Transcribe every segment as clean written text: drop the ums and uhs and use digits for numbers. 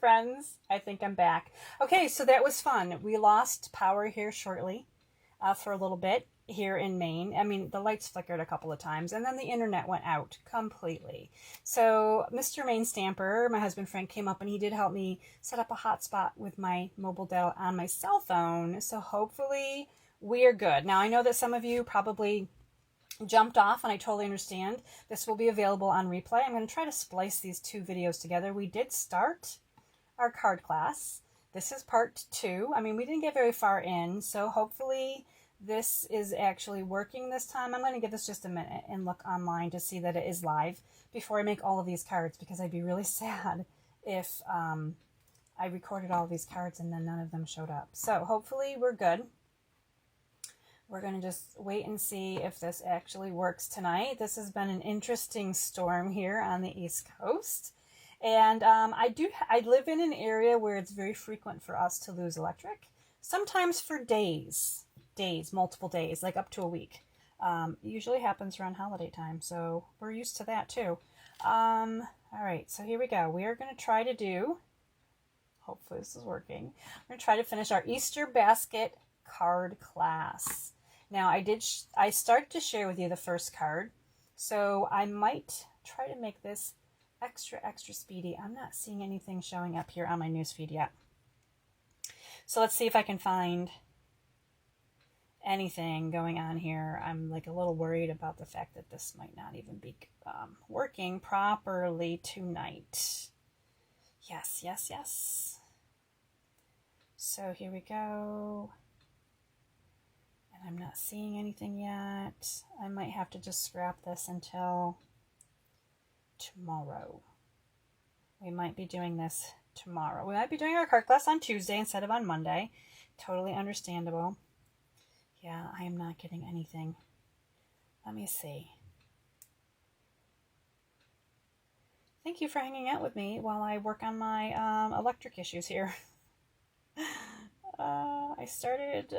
friends. I think I'm back. Okay, so that was fun. We lost power here shortly for a little bit here in Maine. I mean, the lights flickered a couple of times, and then the internet went out completely. So Mr. Maine Stamper, my husband Frank, came up and he did help me set up a hotspot with my mobile data on my cell phone. So hopefully we're good. Now, I know that some of you probably jumped off, and I totally understand. This will be available on replay. I'm going to try to splice these two videos together. We did start our card class. This is part 2. I mean, we didn't get very far in, so hopefully this is actually working this time. I'm going to give this just a minute and look online to see that it is live before I make all of these cards, because I'd be really sad if I recorded all of these cards and then none of them showed up. So hopefully we're good. We're going to just wait and see if this actually works tonight. This has been an interesting storm here on the East Coast. And I live in an area where it's very frequent for us to lose electric, sometimes for days, multiple days, like up to a week. It usually happens around holiday time, so we're used to that too. All right, so here we go. We are going to try to do, hopefully this is working, we're going to try to finish our Easter basket card class. Now, I started to share with you the first card, so I might try to make this extra speedy. I'm not seeing anything showing up here on my newsfeed yet. So let's see if I can find anything going on here. I'm like a little worried about the fact that this might not even be working properly tonight. Yes. So here we go. And I'm not seeing anything yet. I might have to just scrap this until tomorrow. We might be doing this tomorrow. We might be doing our card class on Tuesday instead of on Monday. Totally understandable. Yeah, I am not getting anything. Let me see. Thank you for hanging out with me while I work on my electric issues here. I started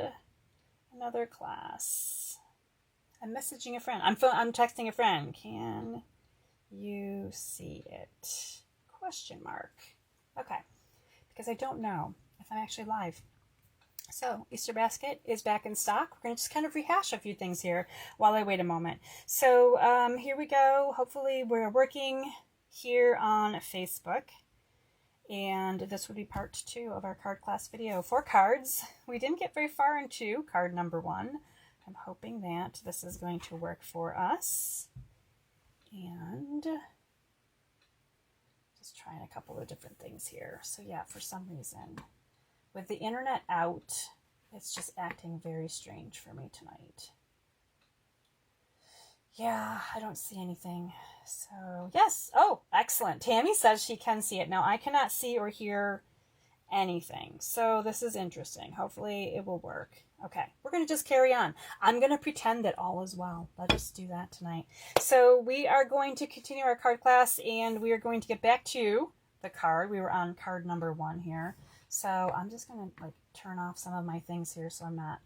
another class. I'm messaging a friend. I'm texting a friend. Can you see it? Question mark. Okay. Because I don't know if I'm actually live. So, Easter basket is back in stock. We're going to just kind of rehash a few things here while I wait a moment. So, here we go. Hopefully we're working here on Facebook. And this would be part 2 of our card class video. 4 cards. We didn't get very far into card number 1. I'm hoping that this is going to work for us. And just trying a couple of different things here. So yeah, for some reason, with the internet out, it's just acting very strange for me tonight. Yeah, I don't see anything. So yes. Oh, excellent. Tammy says she can see it. Now I cannot see or hear anything. So this is interesting. Hopefully it will work. Okay, we're going to just carry on. I'm going to pretend that all is well. Let us do that tonight. So we are going to continue our card class, and we are going to get back to the card. We were on card number 1 here. So I'm just going to turn off some of my things here so I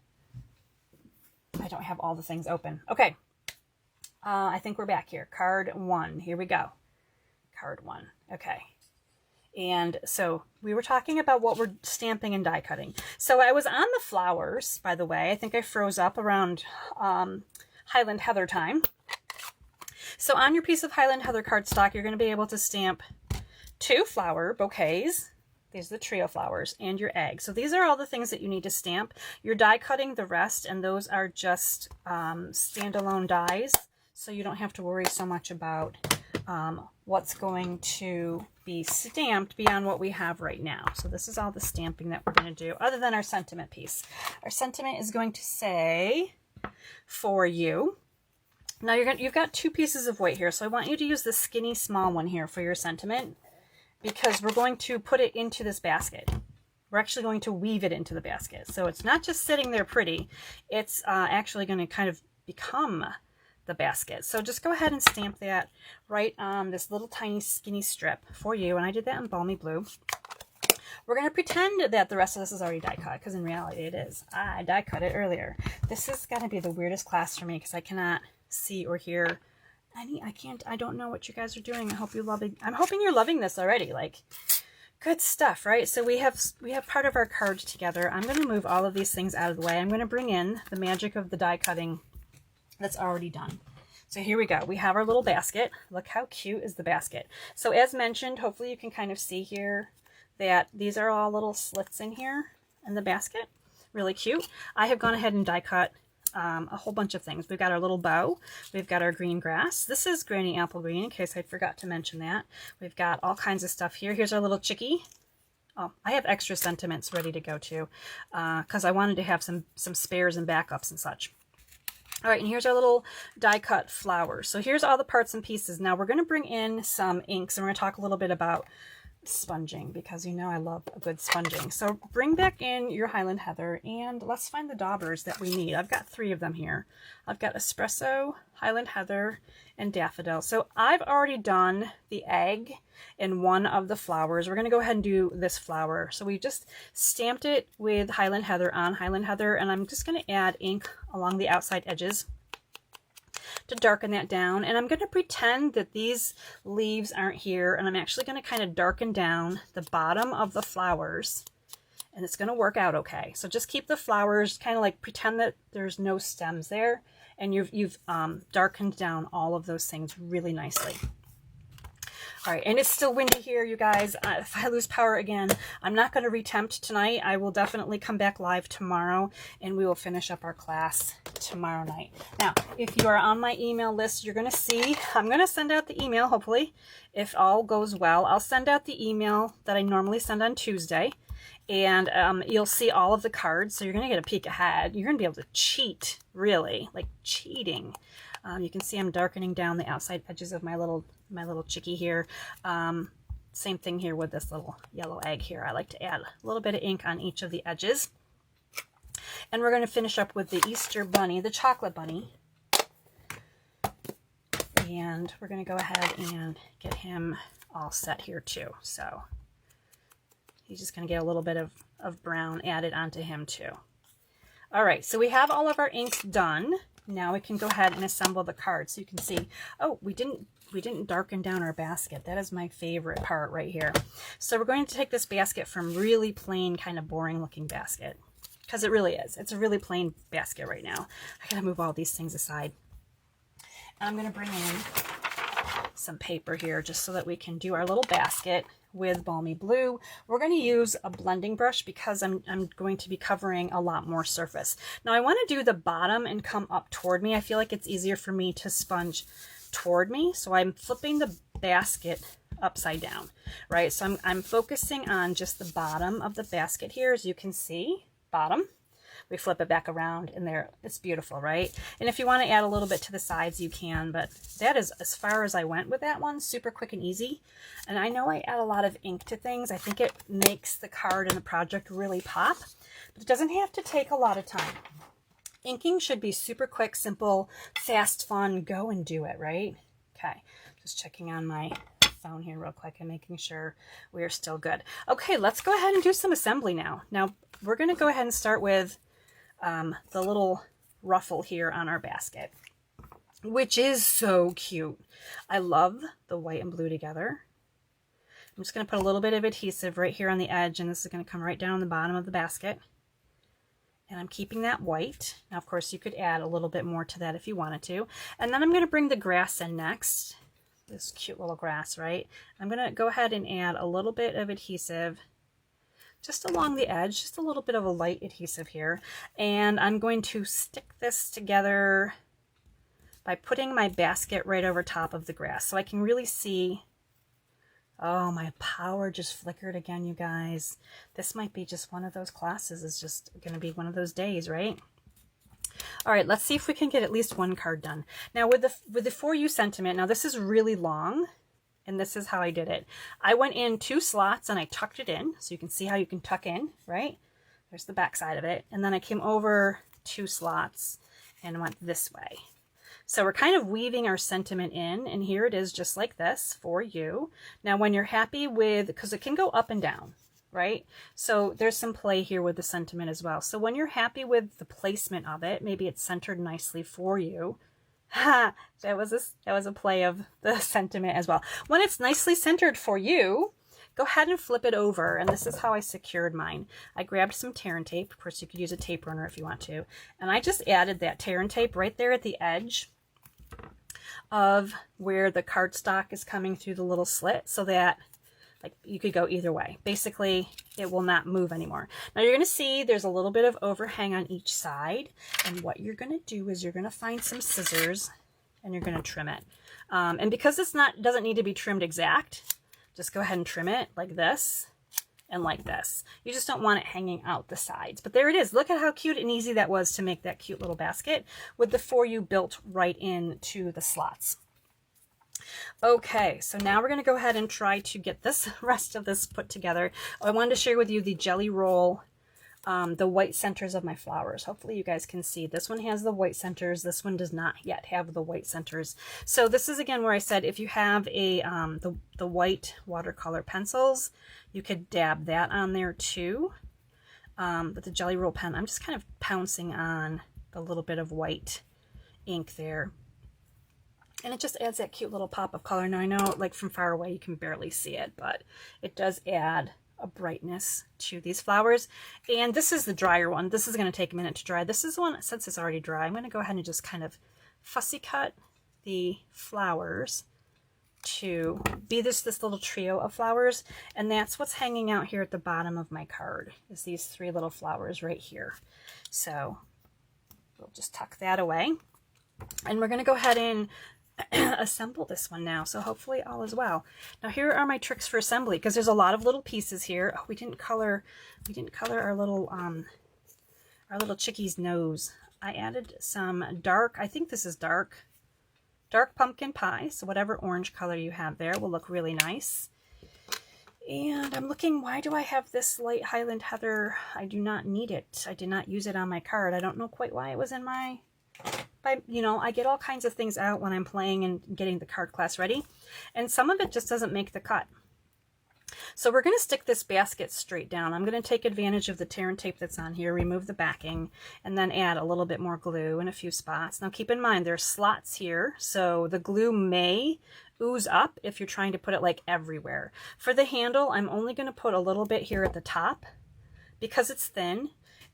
don't have all the things open. Okay. I think we're back here. Card 1. Here we go. Card 1. Okay. And so we were talking about what we're stamping and die cutting. So I was on the flowers, by the way. I think I froze up around Highland Heather time. So on your piece of Highland Heather cardstock, you're going to be able to stamp 2 flower bouquets. These are the trio flowers, and your egg. So these are all the things that you need to stamp. You're die cutting the rest, and those are just standalone dies. So you don't have to worry so much about what's going to be stamped beyond what we have right now. So this is all the stamping that we're going to do, other than our sentiment piece. Our sentiment is going to say, for you. Now you've got 2 pieces of weight here, so I want you to use the skinny small one here for your sentiment, because we're going to put it into this basket. We're actually going to weave it into the basket. So it's not just sitting there pretty, it's actually going to kind of become the basket. So just go ahead and stamp that right on this little tiny skinny strip for you. And I did that in Balmy Blue. We're going to pretend that the rest of this is already die cut, because in reality it is. I die cut it earlier. This is going to be the weirdest class for me because I cannot see or hear any. I don't know what you guys are doing. I hope you're loving. I'm hoping you're loving this already. Like, Good stuff, right? So we have part of our card together. I'm going to move all of these things out of the way. I'm going to bring in the magic of the die cutting that's already done. So here we go. We have our little basket. Look how cute is the basket. So as mentioned, hopefully you can kind of see here that these are all little slits in here in the basket. Really cute. I have gone ahead and die cut a whole bunch of things. We've got our little bow. We've got our green grass. This is Granny Apple Green, in case I forgot to mention that. We've got all kinds of stuff here. Here's our little chickie. Oh, I have extra sentiments ready to go too, because I wanted to have some spares and backups and such. All right, and here's our little die cut flowers. So here's all the parts and pieces. Now we're going to bring in some inks, and we're going to talk a little bit about sponging, because you know I love a good sponging. So bring back in your Highland Heather, and let's find the daubers that we need. I've got 3 of them here. I've got Espresso, Highland Heather, and Daffodil. So I've already done the egg in one of the flowers. We're going to go ahead and do this flower. So we just stamped it with Highland Heather on Highland Heather, and I'm just going to add ink along the outside edges to darken that down. And I'm going to pretend that these leaves aren't here, and I'm actually going to kind of darken down the bottom of the flowers, and it's going to work out okay. So just keep the flowers, kind of like pretend that there's no stems there, and you've darkened down all of those things really nicely. All right, and it's still windy here, you guys. If I lose power again, I'm not going to retempt tonight. I will definitely come back live tomorrow, and we will finish up our class tomorrow night. Now, if you are on my email list, you're going to see, I'm going to send out the email, hopefully, if all goes well. I'll send out the email that I normally send on Tuesday, and you'll see all of the cards, so you're going to get a peek ahead. You're going to be able to cheat, really, like cheating. You can see I'm darkening down the outside edges of my little chickie here. Same thing here with this little yellow egg here. I like to add a little bit of ink on each of the edges. And we're going to finish up with the Easter bunny, the chocolate bunny. And we're going to go ahead and get him all set here too. So he's just going to get a little bit of brown added onto him too. All right, so we have all of our inks done. Now we can go ahead and assemble the cards. So you can see, oh, we didn't darken down our basket. That is my favorite part right here. So we're going to take this basket from really plain, kind of boring looking basket, because it really is. It's a really plain basket right now. I gotta move all these things aside. And I'm gonna bring in some paper here just so that we can do our little basket with Balmy Blue. We're going to use a blending brush because I'm going to be covering a lot more surface. Now I want to do the bottom and come up toward me. I feel like it's easier for me to sponge toward me, so I'm flipping the basket upside down, right? So I'm focusing on just the bottom of the basket here, as you can see, bottom. We flip it back around, and there, it's beautiful, right? And if you want to add a little bit to the sides, you can, but that is as far as I went with that one. Super quick and easy. And I know I add a lot of ink to things. I think it makes the card and the project really pop, but it doesn't have to take a lot of time. Inking should be super quick, simple, fast, fun, go and do it, right? Okay, just checking on my phone here real quick and making sure we are still good. Okay, let's go ahead and do some assembly now. Now, we're going to go ahead and start with the little ruffle here on our basket, which is so cute. I love the white and blue together. I'm just going to put a little bit of adhesive right here on the edge, and this is going to come right down the bottom of the basket. And I'm keeping that white. Now, of course, you could add a little bit more to that if you wanted to. And then I'm going to bring the grass in next. This cute little grass, right? I'm going to go ahead and add a little bit of adhesive just along the edge, just a little bit of a light adhesive here. And I'm going to stick this together by putting my basket right over top of the grass, so I can really see. Oh, my power just flickered again, you guys. This might be just one of those classes. It's just going to be one of those days, right? All right, let's see if we can get at least one card done. Now with the For You sentiment, now this is really long, and this is how I did it. I went in 2 slots and I tucked it in, so you can see how you can tuck in, right? There's the back side of it. And then I came over 2 slots and went this way. So we're kind of weaving our sentiment in, and here it is just like this, For You. Now when you're happy with, because it can go up and down, right? So there's some play here with the sentiment as well. So when you're happy with the placement of it, maybe it's centered nicely for you. Ha! That was a play of the sentiment as well. When it's nicely centered for you, go ahead and flip it over. And this is how I secured mine. I grabbed some tear and tape. Of course, you could use a tape runner if you want to. And I just added that tear and tape right there at the edge of where the cardstock is coming through the little slit, so that like you could go either way. Basically, it will not move anymore. Now you're going to see there's a little bit of overhang on each side. And what you're going to do is you're going to find some scissors and you're going to trim it. And because it's doesn't need to be trimmed exact, just go ahead and trim it like this and like this. You just don't want it hanging out the sides. But there it is. Look at how cute and easy that was to make that cute little basket with the For You built right into the slots. Okay, so now we're going to go ahead and try to get this rest of this put together. I wanted to share with you the jelly roll, the white centers of my flowers. Hopefully you guys can see. This one has the white centers. This one does not yet have the white centers. So this is again where I said if you have a the white watercolor pencils, you could dab that on there too. But the jelly roll pen, I'm just kind of pouncing on the little bit of white ink there. And it just adds that cute little pop of color. Now I know like from far away you can barely see it, but it does add a brightness to these flowers. And this is the drier one. This is going to take a minute to dry. This is one, since it's already dry, I'm going to go ahead and just kind of fussy cut the flowers to be this little trio of flowers. And that's what's hanging out here at the bottom of my card, is these 3 little flowers right here. So we'll just tuck that away. And we're going to go ahead and assemble this one now, so hopefully all is well. Now here are my tricks for assembly, because there's a lot of little pieces here. Oh, we didn't color our little chickie's nose. I added some dark, I think this is dark pumpkin pie, so whatever orange color you have there will look really nice. And I'm looking, why do I have this light Highland Heather? I do not need it. I did not use it on my card. I don't know quite why it was in my... you know, I get all kinds of things out when I'm playing and getting the card class ready, and some of it just doesn't make the cut. So we're going to stick this basket straight down. I'm going to take advantage of the tear and tape that's on here, remove the backing, and then add a little bit more glue in a few spots. Now keep in mind there's slots here, so the glue may ooze up if you're trying to put it like everywhere. For the handle, I'm only going to put a little bit here at the top because it's thin.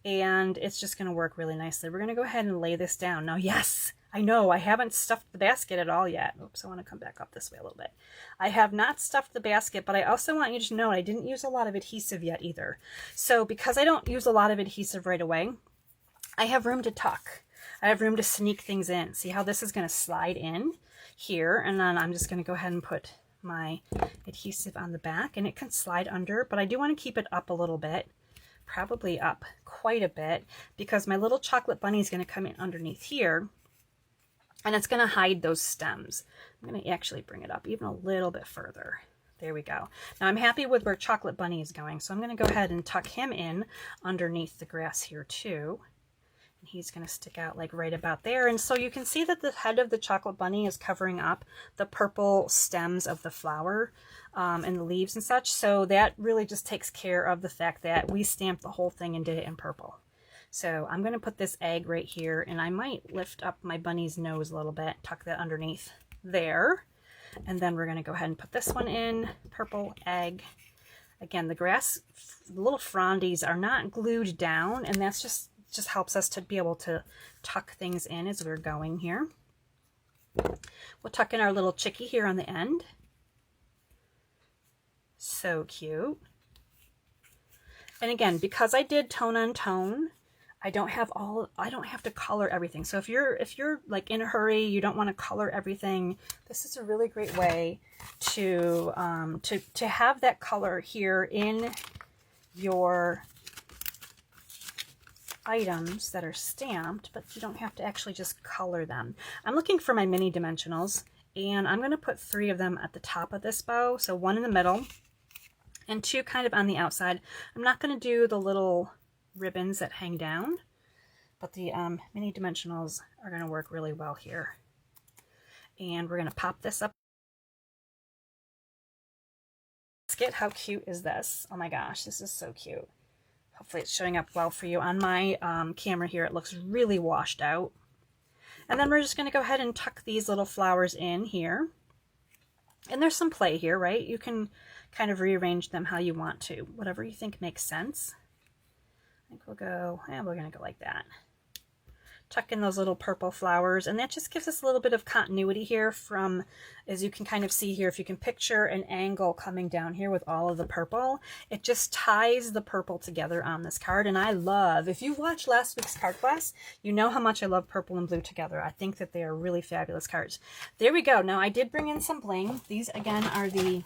And it's just going to work really nicely. We're going to go ahead and lay this down. Now, yes, I know I haven't stuffed the basket at all yet. Oops, I want to come back up this way a little bit. I have not stuffed the basket, but I also want you to know I didn't use a lot of adhesive yet either. So because I don't use a lot of adhesive right away, I have room to tuck. I have room to sneak things in. See how this is going to slide in here, and then I'm just going to go ahead and put my adhesive on the back, and it can slide under, but I do want to keep it up a little bit. Probably up quite a bit, because my little chocolate bunny is going to come in underneath here, and it's going to hide those stems. I'm going to actually bring it up even a little bit further. There we go. Now I'm happy with where chocolate bunny is going, so I'm going to go ahead and tuck him in underneath the grass here too. And he's going to stick out like right about there. And so you can see that the head of the chocolate bunny is covering up the purple stems of the flower and the leaves and such. So that really just takes care of the fact that we stamped the whole thing and did it in purple. So I'm going to put this egg right here, and I might lift up my bunny's nose a little bit, tuck that underneath there. And then we're going to go ahead and put this one in, purple egg. Again, the grass, the little frondies are not glued down, and that's just helps us to be able to tuck things in as we're going here. We'll tuck in our little chickie here on the end. So cute. And again, because I did tone on tone, I don't have to color everything. So if you're like in a hurry, you don't want to color everything, this is a really great way to have that color here in your items that are stamped, but you don't have to actually just color them. I'm looking for my mini dimensionals, and I'm going to put 3 of them at the top of this bow, so 1 in the middle and 2 kind of on the outside. I'm not going to do the little ribbons that hang down, but the mini dimensionals are going to work really well here. And we're going to pop this up. How cute is this? Oh my gosh, this is so cute. Hopefully it's showing up well for you. On my camera here, it looks really washed out. And then we're just going to go ahead and tuck these little flowers in here. And there's some play here, right? You can kind of rearrange them how you want to, whatever you think makes sense. I think we'll go, we're going to go like that. Tuck in those little purple flowers, and that just gives us a little bit of continuity here from, as you can kind of see here, if you can picture an angle coming down here with all of the purple, it just ties the purple together on this card. And I love, if you watched last week's card class, you know how much I love purple and blue together. I think that they are really fabulous cards. There we go. Now I did bring in some bling. These again are the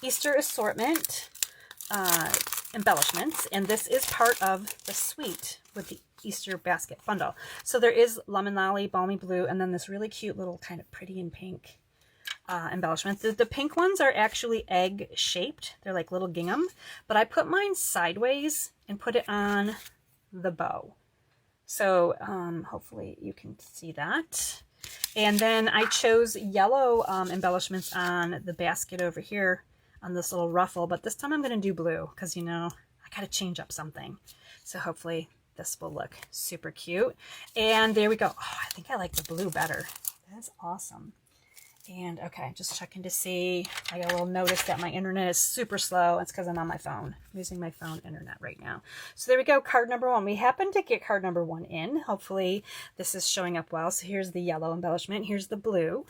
Easter assortment embellishments, and this is part of the suite with the Easter basket bundle. So there is lemon lolly, balmy blue, and then this really cute little kind of pretty and pink embellishment. The pink ones are actually egg shaped. They're like little gingham, but I put mine sideways and put it on the bow. So hopefully you can see that. And then I chose yellow embellishments on the basket over here on this little ruffle, but this time I'm going to do blue because, you know, I got to change up something. So hopefully this will look super cute. And there we go. Oh, I think I like the blue better. That's awesome. And okay, just checking to see. I got a little notice that my internet is super slow. It's because I'm on my phone. I'm using my phone internet right now. So there we go, card number 1. We happened to get card number 1 in. Hopefully this is showing up well. So here's the yellow embellishment. Here's the blue.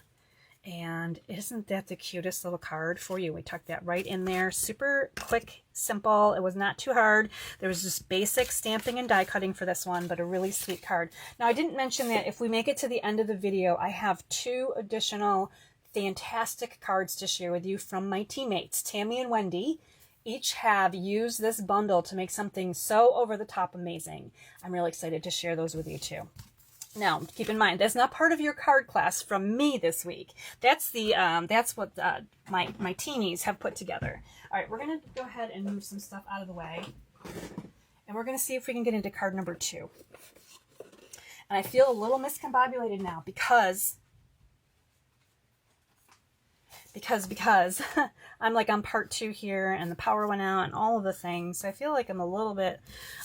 And isn't that the cutest little card for you? We tucked that right in there. Super quick, simple. It was not too hard. There was just basic stamping and die cutting for this one, but a really sweet card. Now, I didn't mention that if we make it to the end of the video, I have 2 additional fantastic cards to share with you from my teammates. Tammy and Wendy each have used this bundle to make something so over-the-top amazing. I'm really excited to share those with you too. Now, keep in mind, that's not part of your card class from me this week. That's the that's what my teenies have put together. All right, we're going to go ahead and move some stuff out of the way. And we're going to see if we can get into card number 2. And I feel a little miscombobulated now because I'm like on part 2 here and the power went out and all of the things. So I feel like I'm a little bit,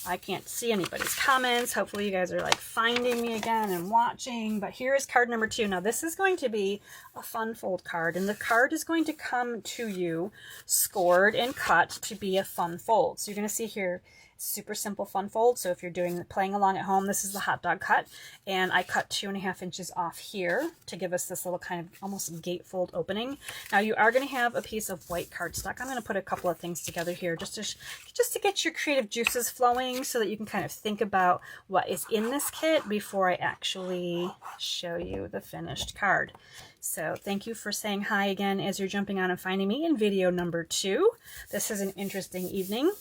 I can't see anybody's comments. Hopefully you guys are like finding me again and watching. But here is card number 2. Now this is going to be a fun fold card, and the card is going to come to you scored and cut to be a fun fold. So you're going to see here, super simple fun fold. So if you're playing along at home, this is the hot dog cut, and I cut 2.5 inches off here to give us this little kind of almost gatefold opening. Now you are going to have a piece of white cardstock. I'm going to put a couple of things together here just to get your creative juices flowing so that you can kind of think about what is in this kit before I actually show you the finished card. So thank you for saying hi again as you're jumping on and finding me in video number 2. This is an interesting evening.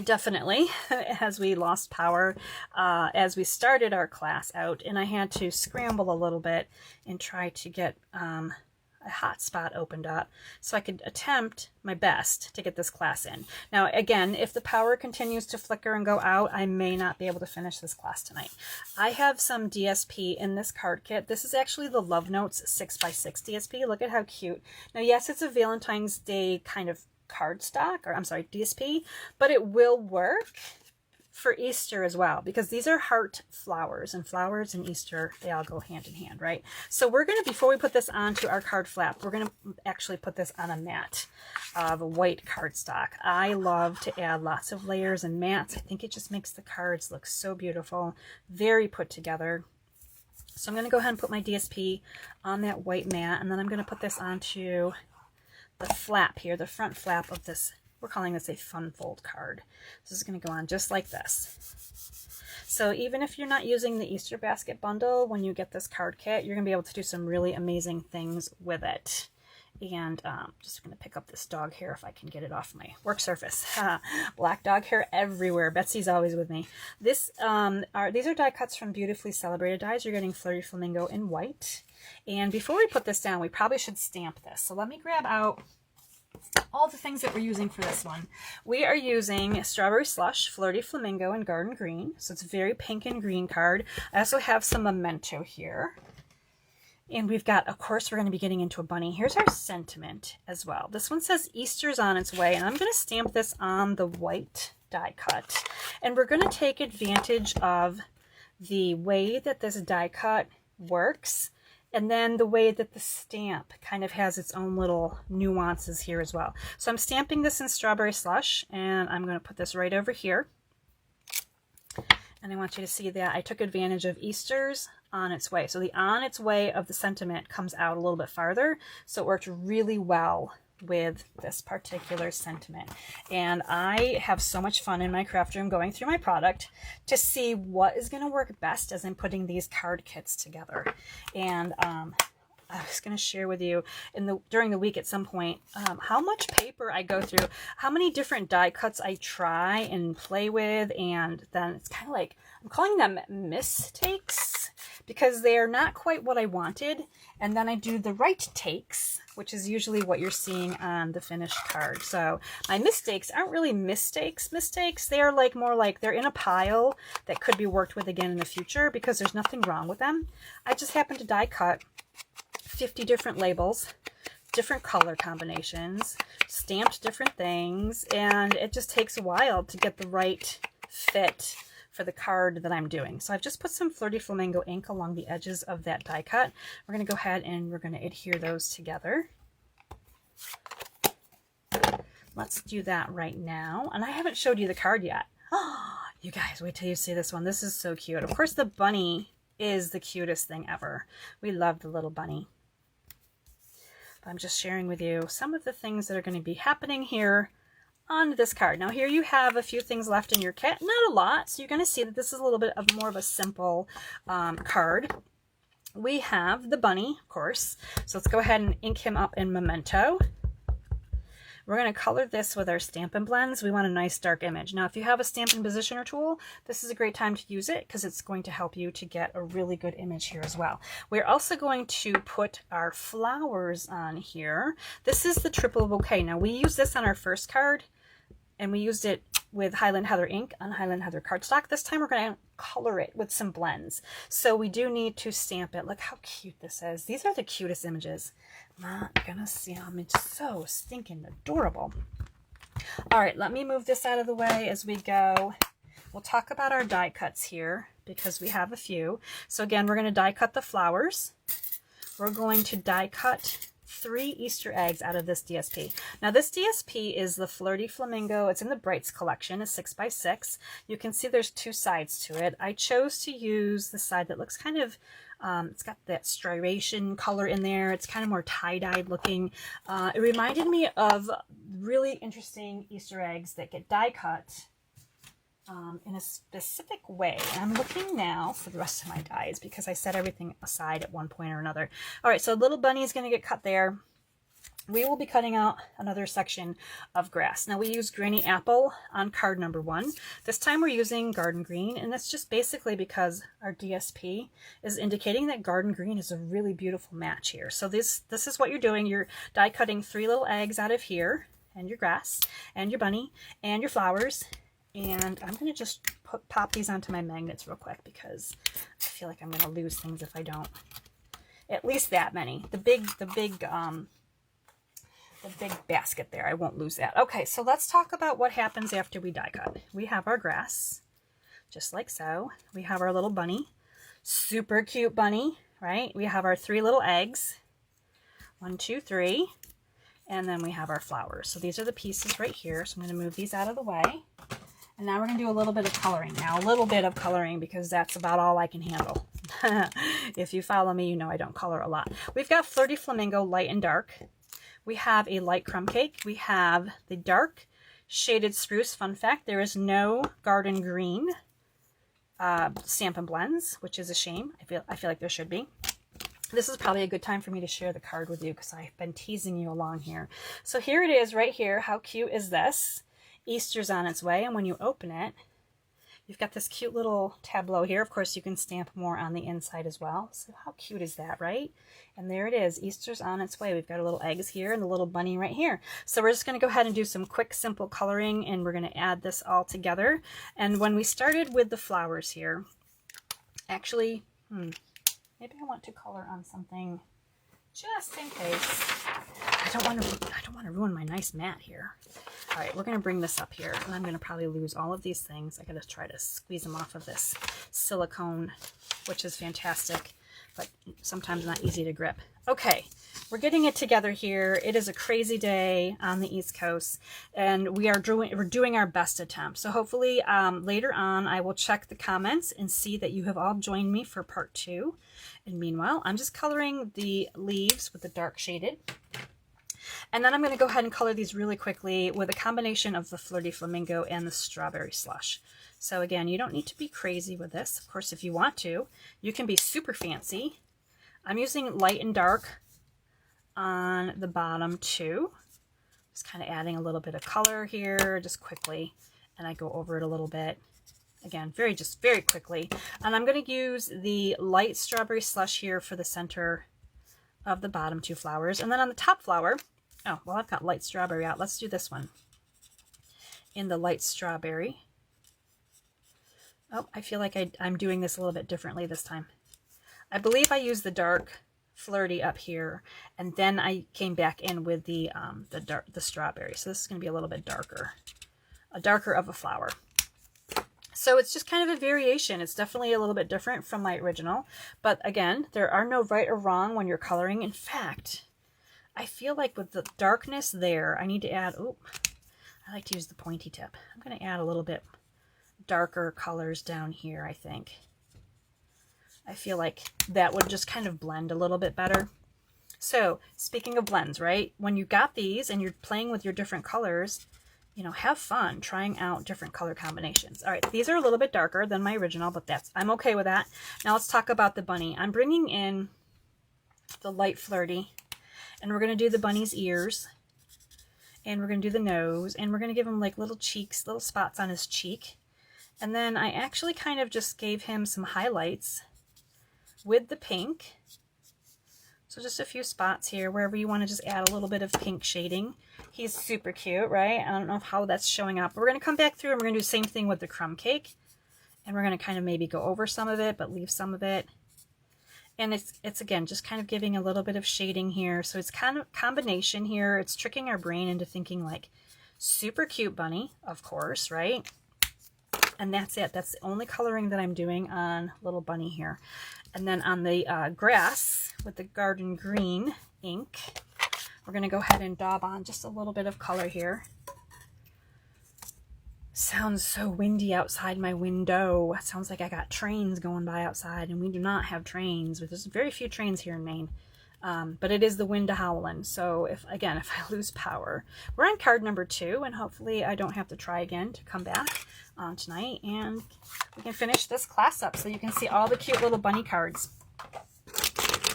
Definitely, as we lost power as we started our class out, and I had to scramble a little bit and try to get a hotspot opened up so I could attempt my best to get this class in. Now again, if the power continues to flicker and go out, I may not be able to finish this class tonight. I have some DSP in this card kit. This is actually the Love Notes 6x6 DSP. Look at how cute. Now yes, it's a Valentine's Day kind of cardstock, or I'm sorry, DSP, but it will work for Easter as well, because these are heart flowers, and flowers and Easter, they all go hand in hand, right? So we're going to, before we put this onto our card flap, we're going to actually put this on a mat of white cardstock. I love to add lots of layers and mats. I think it just makes the cards look so beautiful, very put together. So I'm going to go ahead and put my DSP on that white mat, and then I'm going to put this onto the flap here, the front flap of this. We're calling this a fun fold card. This is going to go on just like this. So even if you're not using the Easter basket bundle, when you get this card kit, you're going to be able to do some really amazing things with it. And just going to pick up this dog hair if I can get it off my work surface. Black dog hair everywhere. Betsy's always with me. These are die cuts from Beautifully Celebrated Dies. You're getting Flirty Flamingo in white. And before we put this down, we probably should stamp this. So let me grab out all the things that we're using for this one. We are using Strawberry Slush, Flirty Flamingo, and Garden Green. So it's a very pink and green card. I also have some Memento here. And we've got, of course, we're going to be getting into a bunny. Here's our sentiment as well. This one says Easter's on its way, and I'm going to stamp this on the white die cut. And we're going to take advantage of the way that this die cut works And then the way that the stamp kind of has its own little nuances here as well. So I'm stamping this in Strawberry Slush, and I'm going to put this right over here. And I want you to see that I took advantage of Easter's On Its Way. So the On Its Way of the sentiment comes out a little bit farther. So it worked really well with this particular sentiment. And I have so much fun in my craft room going through my product to see what is going to work best as I'm putting these card kits together. And I was going to share with you during the week at some point how much paper I go through, how many different die cuts I try and play with, and then it's kind of like, I'm calling them mistakes because they are not quite what I wanted, and then I do the right takes, which is usually what you're seeing on the finished card. So my mistakes aren't really mistakes. They are like more like they're in a pile that could be worked with again in the future because there's nothing wrong with them. I just happen to die cut 50 different labels, different color combinations, stamped different things, and it just takes a while to get the right fit for the card that I'm doing. So I've just put some Flirty Flamingo ink along the edges of that die cut. We're going to go ahead and we're going to adhere those together. Let's do that right now. And I haven't showed you the card yet. Oh, you guys, wait till you see this one. This is so cute. Of course, the bunny is the cutest thing ever. We love the little bunny. But I'm just sharing with you some of the things that are going to be happening here on this card. Now here you have a few things left in your kit, not a lot, so you're going to see that this is a little bit of more of a simple card. We have the bunny, of course, so let's go ahead and ink him up in Memento. We're going to color this with our Stampin' Blends. We want a nice dark image. Now if you have a Stampin' Positioner tool, this is a great time to use it because it's going to help you to get a really good image here as well. We're also going to put our flowers on here. This is the Triple Bouquet. Now we used this on our first card, and we used it with Highland Heather ink on Highland Heather cardstock. This time we're going to color it with some blends. So we do need to stamp it. Look how cute this is. These are the cutest images. Not gonna see them. It's so stinking adorable. All right, let me move this out of the way as we go. We'll talk about our die cuts here because we have a few. So again, we're going to die cut the flowers. We're going to die cut 3 Easter eggs out of this DSP. Now this DSP is the Flirty Flamingo. It's in the Brights collection, a 6x6. You can see there's 2 sides to it. I chose to use the side that looks kind of, it's got that striation color in there. It's kind of more tie-dyed looking. It reminded me of really interesting Easter eggs that get die cut in a specific way. And I'm looking now for the rest of my dies because I set everything aside at one point or another. All right, so little bunny is going to get cut there. We will be cutting out another section of grass. Now we use Granny Apple on card number 1. This time we're using Garden Green, and that's just basically because our DSP is indicating that Garden Green is a really beautiful match here. So this is what you're doing. You're die cutting 3 little eggs out of here, and your grass, and your bunny, and your flowers. And I'm going to just pop these onto my magnets real quick because I feel like I'm going to lose things if I don't. At least that many. The big basket there, I won't lose that. Okay, so let's talk about what happens after we die cut. We have our grass, just like so. We have our little bunny, super cute bunny, right? We have our 3 little eggs, 1, 2, 3, and then we have our flowers. So these are the pieces right here. So I'm going to move these out of the way. And now we're going to do a little bit of coloring. Now, a little bit of coloring because that's about all I can handle. If you follow me, you know I don't color a lot. We've got Flirty Flamingo, light and dark. We have a light crumb cake. We have the dark shaded spruce. Fun fact, there is no Garden Green Stampin' Blends, which is a shame. I feel like there should be. This is probably a good time for me to share the card with you because I've been teasing you along here. So here it is right here. How cute is this? Easter's on its way, and when you open it, you've got this cute little tableau here. Of course, you can stamp more on the inside as well. So how cute is that, right? And there it is. Easter's on its way. We've got a little eggs here and a little bunny right here. So we're just going to go ahead and do some quick, simple coloring, and we're going to add this all together. And when we started with the flowers here, actually, maybe I want to color on something just in case. I don't want to ruin my nice mat here. All right, we're going to bring this up here, and I'm going to probably lose all of these things. I got to try to squeeze them off of this silicone, which is fantastic. but sometimes not easy to grip. Okay, we're getting it together here. It is a crazy day on the East Coast, and we're doing our best attempt. So hopefully later on I will check the comments and see that you have all joined me for part 2. And meanwhile, I'm just coloring the leaves with the dark shaded. And then I'm going to go ahead and color these really quickly with a combination of the Flirty Flamingo and the Strawberry Slush. So again, you don't need to be crazy with this. Of course, if you want to, you can be super fancy. I'm using light and dark on the bottom too. Just kind of adding a little bit of color here just quickly, and I go over it a little bit. Again, just very quickly. And I'm going to use the light Strawberry Slush here for the center of the bottom 2 flowers. And then on the top flower, oh, well, I've got light strawberry out. Let's do this one in the light strawberry. Oh, I feel like I'm doing this a little bit differently this time. I believe I used the dark flirty up here, and then I came back in with the strawberry. So this is going to be a little bit darker, of a flower. So it's just kind of a variation. It's definitely a little bit different from my original, but again, there are no right or wrong when you're coloring. In fact, I feel like with the darkness there, I need to add, oh, I like to use the pointy tip. I'm going to add a little bit darker colors down here, I think. I feel like that would just kind of blend a little bit better. So speaking of blends, right? When you got these and you're playing with your different colors, you know, have fun trying out different color combinations. All right, these are a little bit darker than my original, but I'm okay with that. Now let's talk about the bunny. I'm bringing in the light flirty, and we're going to do the bunny's ears, and we're going to do the nose, and we're going to give him like little cheeks, little spots on his cheek. And then I actually kind of just gave him some highlights with the pink. So just a few spots here, wherever you want to just add a little bit of pink shading. He's super cute, right? I don't know how that's showing up. But we're going to come back through and we're going to do the same thing with the crumb cake. And we're going to kind of maybe go over some of it, but leave some of it. And it's again, just kind of giving a little bit of shading here. So it's kind of combination here. It's tricking our brain into thinking like super cute bunny, of course, right? And that's it. That's the only coloring that I'm doing on little bunny here. And then on the grass with the garden green ink, we're going to go ahead and daub on just a little bit of color here. Sounds so windy outside my window. It sounds like I got trains going by outside, and we do not have trains. There's very few trains here in Maine. But it is the wind howling. So if I lose power, we're on card number 2, and hopefully I don't have to try again to come back tonight, and we can finish this class up so you can see all the cute little bunny cards.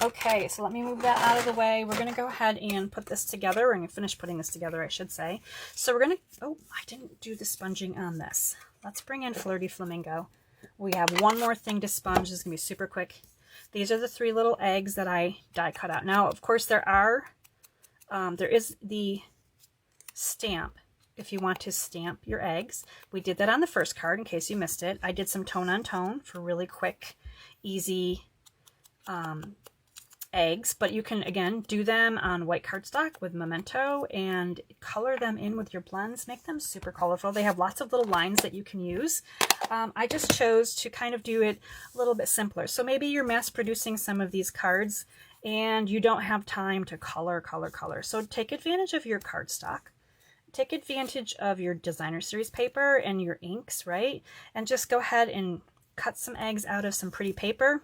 Okay, so let me move that out of the way. We're going to go ahead and put this together. We're going to finish putting this together, I should say. So we're going to, oh, I didn't do the sponging on this. Let's bring in Flirty Flamingo. We have one more thing to sponge. This is going to be super quick. These are the 3 little eggs that I die cut out. Now, of course, there is the stamp if you want to stamp your eggs. We did that on the first card in case you missed it. I did some tone on tone for really quick, easy eggs, but you can, again, do them on white cardstock with Memento and color them in with your blends. Make them super colorful. They have lots of little lines that you can use. I just chose to kind of do it a little bit simpler. So maybe you're mass producing some of these cards and you don't have time to color. So take advantage of your cardstock. Take advantage of your designer series paper and your inks, right? And just go ahead and cut some eggs out of some pretty paper.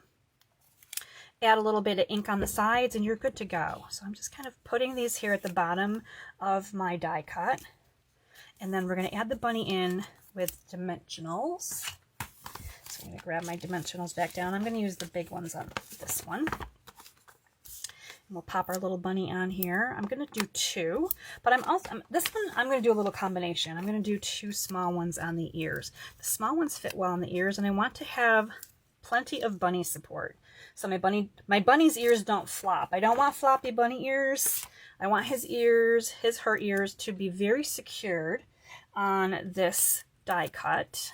Add a little bit of ink on the sides and you're good to go. So I'm just kind of putting these here at the bottom of my die cut. And then we're going to add the bunny in with dimensionals. So I'm going to grab my dimensionals back down. I'm going to use the big ones on this one. And we'll pop our little bunny on here. I'm going to do 2, but this one I'm going to do a little combination. I'm going to do 2 small ones on the ears. The small ones fit well on the ears, and I want to have plenty of bunny support. So my bunny's ears don't flop. I don't want floppy bunny ears. I want his ears, her ears to be very secured on this die cut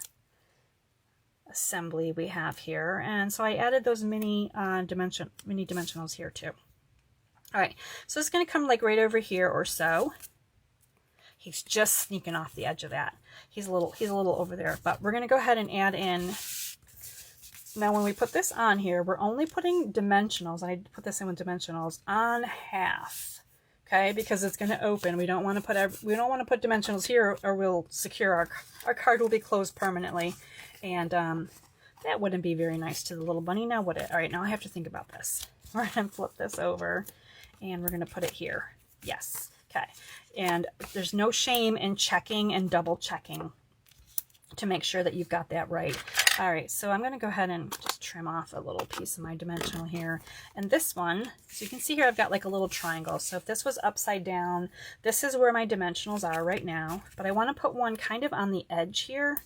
assembly we have here. And so I added those mini dimensionals here too. All right, so it's going to come like right over here or so. He's just sneaking off the edge of that. He's a little over there, but we're going to go ahead and add in Now when we put this on here, we're only putting dimensionals, I put this in with dimensionals, on half, okay, because it's going to open. We don't want to put dimensionals here, or we'll secure our card will be closed permanently, and that wouldn't be very nice to the little bunny, now would it? All right, now I have to think about this. We're going to flip this over, and we're going to put it here. Yes, okay, and there's no shame in checking and double checking to make sure that you've got that right. All right, so I'm going to go ahead and just trim off a little piece of my dimensional here. And this one, so you can see here I've got like a little triangle. So if this was upside down, this is where my dimensionals are right now. But I want to put one kind of on the edge here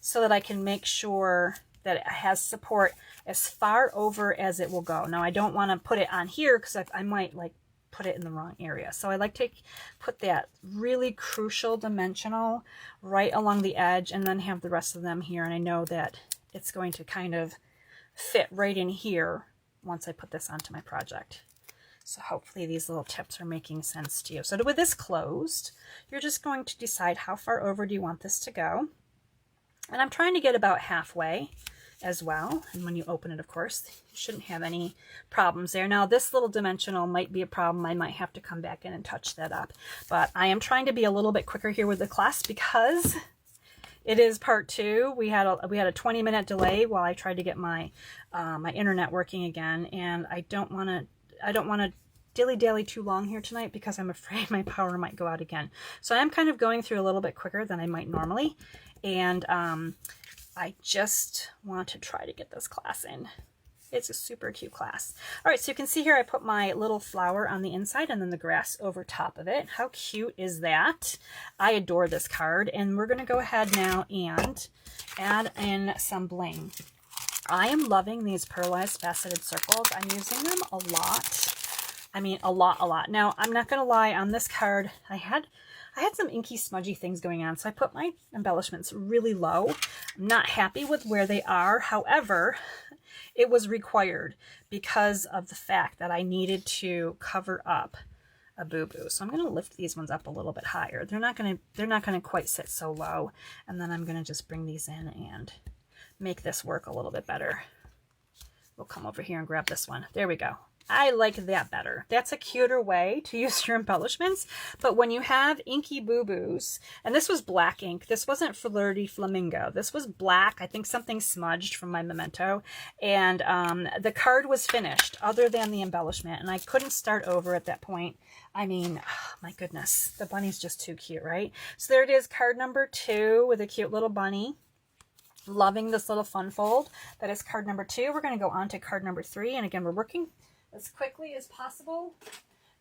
so that I can make sure that it has support as far over as it will go. Now I don't want to put it on here because I might like put it in the wrong area. So I like to put that really crucial dimensional right along the edge and then have the rest of them here. And I know that it's going to kind of fit right in here once I put this onto my project. So hopefully these little tips are making sense to you. So with this closed, you're just going to decide how far over do you want this to go. And I'm trying to get about halfway as well. And when you open it, of course, you shouldn't have any problems there. Now this little dimensional might be a problem. I might have to come back in and touch that up, but I am trying to be a little bit quicker here with the class because it is part 2. We had a 20-minute delay while I tried to get my my internet working again, and I don't want to dilly-dally too long here tonight because I'm afraid my power might go out again. So I'm kind of going through a little bit quicker than I might normally, and I just want to try to get this class in. It's a super cute class. All right, so you can see here I put my little flower on the inside and then the grass over top of it. How cute is that? I adore this card, and we're going to go ahead now and add in some bling. I am loving these pearlized faceted circles. I'm using them a lot. I mean, a lot. Now, I'm not going to lie, on this card, I had some inky smudgy things going on, so I put my embellishments really low. I'm not happy with where they are. However, it was required because of the fact that I needed to cover up a boo-boo. So I'm going to lift these ones up a little bit higher. They're not going to quite sit so low. And then I'm going to just bring these in and make this work a little bit better. We'll come over here and grab this one. There we go. I like that better. That's a cuter way to use your embellishments. But when you have inky boo-boos, and this was black ink. This wasn't Flirty Flamingo. This was black. I think something smudged from my memento. And the card was finished other than the embellishment. And I couldn't start over at that point. I mean, oh, my goodness. The bunny's just too cute, right? So there it is, card number 2 with a cute little bunny. Loving this little fun fold. That is card number 2. We're going to go on to card number 3. And again, we're working as quickly as possible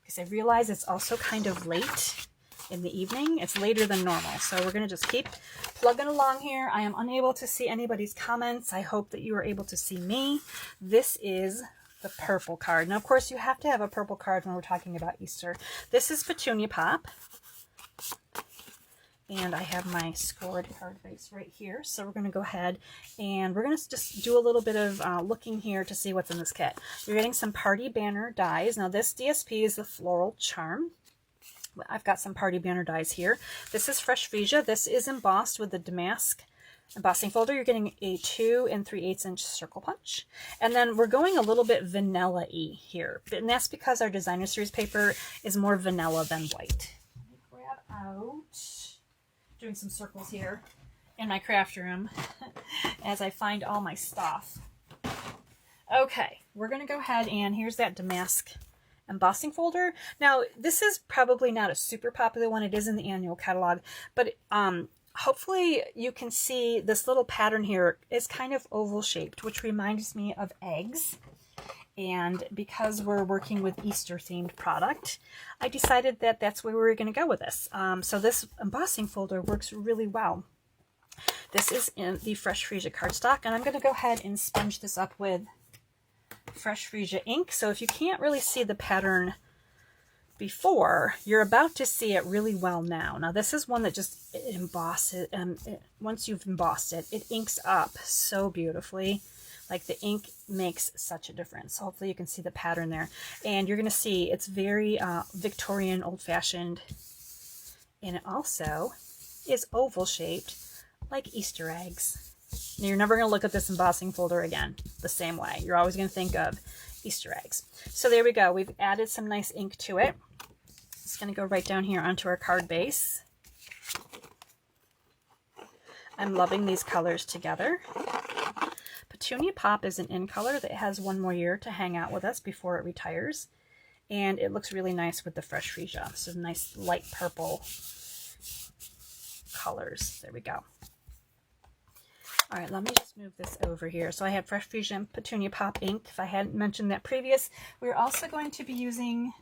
because I realize it's also kind of late in the evening. It's later than normal. So we're going to just keep plugging along here. I am unable to see anybody's comments. I hope that you are able to see me. This is the purple card. Now, of course, you have to have a purple card when we're talking about Easter. This is Petunia Pop. And I have my scored card base right here. So we're going to go ahead and we're going to just do a little bit of looking here to see what's in this kit. You're getting some party banner dies. Now this DSP is the Floral Charm. I've got some party banner dies here. This is Fresh Freesia. This is embossed with the Damask embossing folder. You're getting a 2 3/8 inch circle punch. And then we're going a little bit vanilla-y here. And that's because our designer series paper is more vanilla than white. Let me grab out... doing some circles here in my craft room as I find all my stuff. Okay, we're going to go ahead and here's that Damask embossing folder. Now, this is probably not a super popular one. It is in the annual catalog, but hopefully you can see this little pattern here is kind of oval shaped, which reminds me of eggs. And because we're working with Easter themed product, I decided that that's where we were going to go with this. So this embossing folder works really well. This is in the Fresh Freesia cardstock, and I'm going to go ahead and sponge this up with Fresh Freesia ink. So if you can't really see the pattern before, you're about to see it really well now. Now this is one that just embosses, once you've embossed it, it inks up so beautifully. Like the ink makes such a difference. So hopefully you can see the pattern there. And you're going to see it's very Victorian, old-fashioned. And it also is oval shaped like Easter eggs. You're never going to look at this embossing folder again the same way. You're always going to think of Easter eggs. So there we go. We've added some nice ink to it. It's going to go right down here onto our card base. I'm loving these colors together. Petunia Pop is an in color that has one more year to hang out with us before it retires. And it looks really nice with the Fresh Freesia. So nice light purple colors. There we go. All right, let me just move this over here. So I have Fresh Freesia and Petunia Pop ink. If I hadn't mentioned that previous, we're also going to be using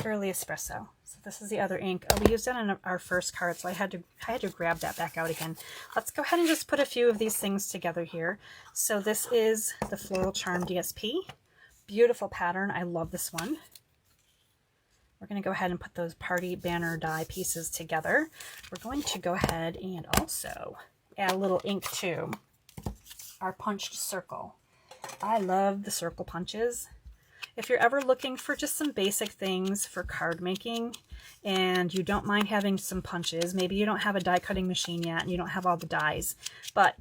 Early Espresso. So this is the other ink. We used it on our first card, so I had to grab that back out again. Let's go ahead and just put a few of these things together here. So this is the Floral Charm DSP. Beautiful pattern. I love this one. We're going to go ahead and put those party banner die pieces together. We're going to go ahead and also add a little ink to our punched circle. I love the circle punches. If you're ever looking for just some basic things for card making and you don't mind having some punches, maybe you don't have a die cutting machine yet and you don't have all the dies, but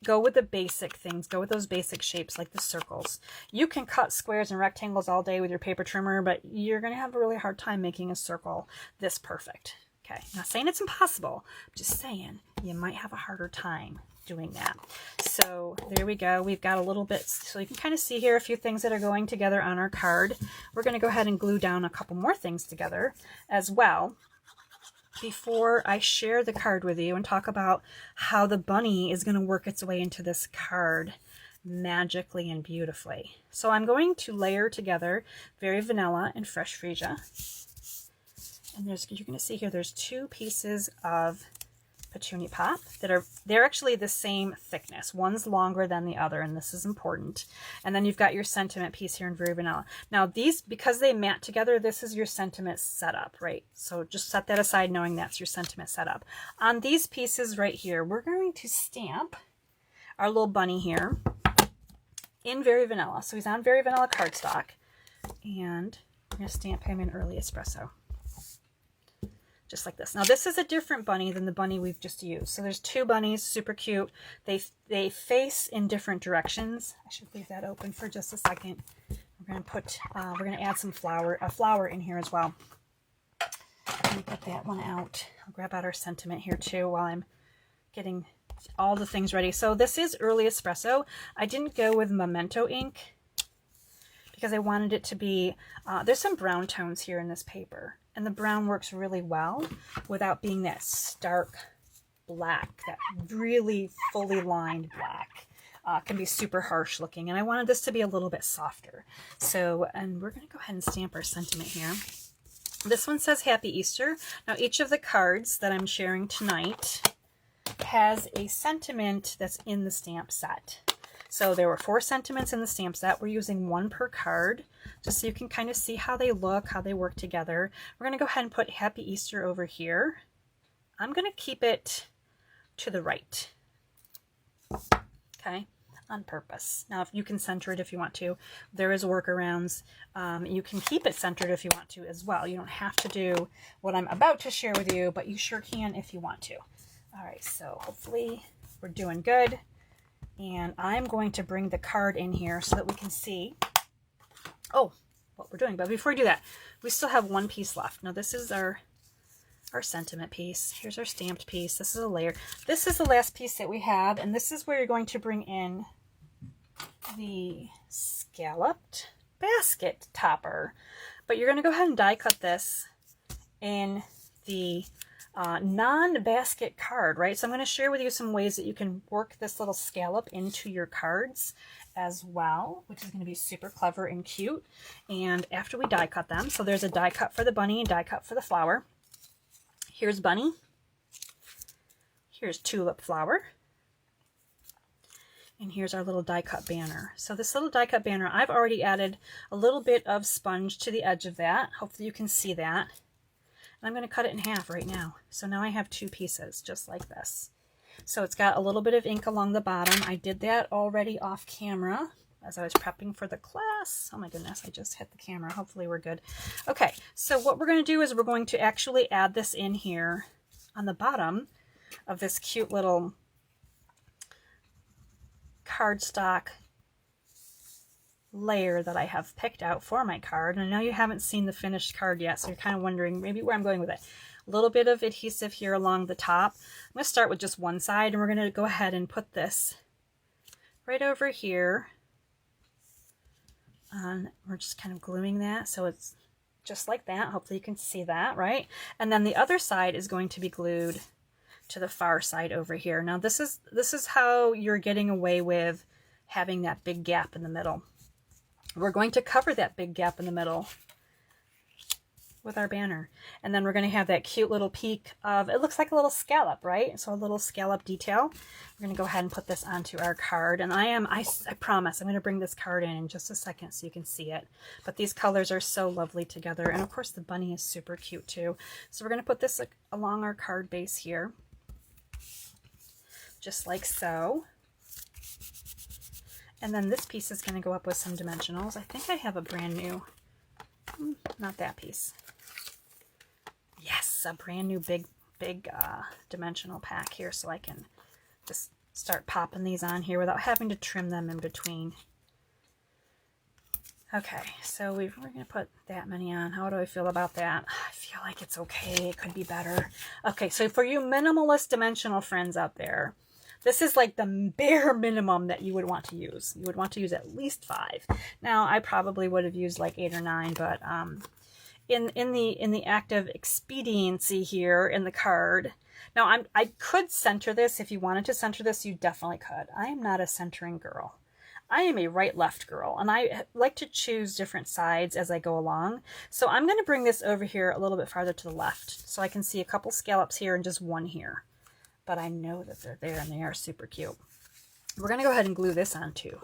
go with the basic things. Go with those basic shapes like the circles. You can cut squares and rectangles all day with your paper trimmer, but you're going to have a really hard time making a circle this perfect. Okay, not saying it's impossible, just saying you might have a harder time doing that. So there we go. We've got a little bit, so you can kind of see here a few things that are going together on our card. We're going to go ahead and glue down a couple more things together as well before I share the card with you and talk about how the bunny is going to work its way into this card magically and beautifully. So I'm going to layer together Very Vanilla and Fresh Freesia. And you're going to see here there's two pieces of Petunia Pop they're actually the same thickness. One's longer than the other, and this is important. And then you've got your sentiment piece here in Very Vanilla. Now these, because they mat together, this is your sentiment setup, right? So just set that aside knowing that's your sentiment setup. On these pieces right here, we're going to stamp our little bunny here in Very Vanilla. So he's on Very Vanilla cardstock, and we're going to stamp him in Early Espresso. Just like this. Now this is a different bunny than the bunny we've just used. So there's two bunnies, super cute. They face in different directions. I should leave that open for just a second. We're gonna add some a flower in here as well. Let me put that one out. I'll grab out our sentiment here too while I'm getting all the things ready. So this is Early Espresso. I didn't go with Memento ink because I wanted it to be, there's some brown tones here in this paper. And the brown works really well without being that stark black, that really fully lined black. Can be super harsh looking. And I wanted this to be a little bit softer. So, and we're going to go ahead and stamp our sentiment here. This one says Happy Easter. Now each of the cards that I'm sharing tonight has a sentiment that's in the stamp set. So there were 4 sentiments in the stamp set. We're using 1 per card, just so you can kind of see how they look, how they work together. We're going to go ahead and put Happy Easter over here. I'm going to keep it to the right. Okay, on purpose. Now, if you can center it if you want to. There is workarounds. You can keep it centered if you want to as well. You don't have to do what I'm about to share with you, but you sure can if you want to. All right, so hopefully we're doing good. And I'm going to bring the card in here so that we can see, what we're doing. But before we do that, we still have 1 piece left. Now this is our sentiment piece. Here's our stamped piece. This is a layer. This is the last piece that we have, and this is where you're going to bring in the scalloped basket topper. But you're going to go ahead and die cut this in the non-basket card, right? So I'm going to share with you some ways that you can work this little scallop into your cards as well, which is going to be super clever and cute. And after we die cut them, so there's a die cut for the bunny and die cut for the flower. Here's bunny. Here's tulip flower. And here's our little die cut banner. So this little die cut banner, I've already added a little bit of sponge to the edge of that. Hopefully you can see that. I'm going to cut it in half right now. So now I have 2 pieces just like this. So it's got a little bit of ink along the bottom. I did that already off camera as I was prepping for the class. Oh my goodness, I just hit the camera. Hopefully we're good. Okay, so what we're going to do is we're going to actually add this in here on the bottom of this cute little cardstock layer that I have picked out for my card. And I know you haven't seen the finished card yet, so you're kind of wondering maybe where I'm going with it. A little bit of adhesive here along the top. I'm going to start with just one side, and we're going to go ahead and put this right over here. We're just kind of gluing that so it's just like that. Hopefully you can see that, right? And then the other side is going to be glued to the far side over here. Now this is how you're getting away with having that big gap in the middle. We're going to cover that big gap in the middle with our banner. And then we're going to have that cute little peak of, it looks like a little scallop, right? So a little scallop detail. We're going to go ahead and put this onto our card. And I promise, I'm going to bring this card in just a second so you can see it. But these colors are so lovely together. And of course the bunny is super cute too. So we're going to put this along our card base here. Just like so. And then this piece is going to go up with some dimensionals. I think I have a brand new, not that piece. Yes, a brand new big dimensional pack here, so I can just start popping these on here without having to trim them in between. Okay, so we're going to put that many on. How do I feel about that? I feel like it's okay. It could be better. Okay, so for you minimalist dimensional friends out there, this is like the bare minimum that you would want to use. You would want to use at least 5. Now, I probably would have used like 8 or 9, but in the act of expediency here in the card. Now, I could center this. If you wanted to center this, you definitely could. I am not a centering girl. I am a right-left girl, and I like to choose different sides as I go along. So I'm going to bring this over here a little bit farther to the left so I can see a couple scallops here and just one here. But I know that they're there and they are super cute. We're going to go ahead and glue this on too.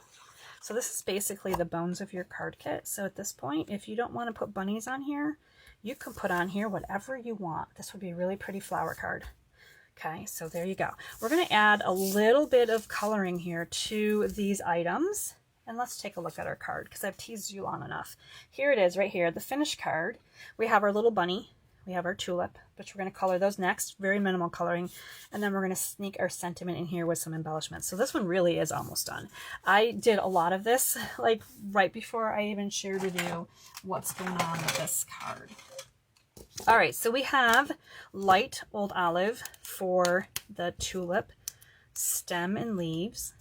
So this is basically the bones of your card kit. So at this point, if you don't want to put bunnies on here, you can put on here whatever you want. This would be a really pretty flower card. Okay, so there you go. We're going to add a little bit of coloring here to these items. And let's take a look at our card because I've teased you long enough. Here it is right here, the finished card. We have our little bunny. We have our tulip, which we're going to color those next. Very minimal coloring. And then we're going to sneak our sentiment in here with some embellishments. So this one really is almost done. I did a lot of this like right before I even shared with you what's going on with this card. All right, so we have light old olive for the tulip stem and leaves.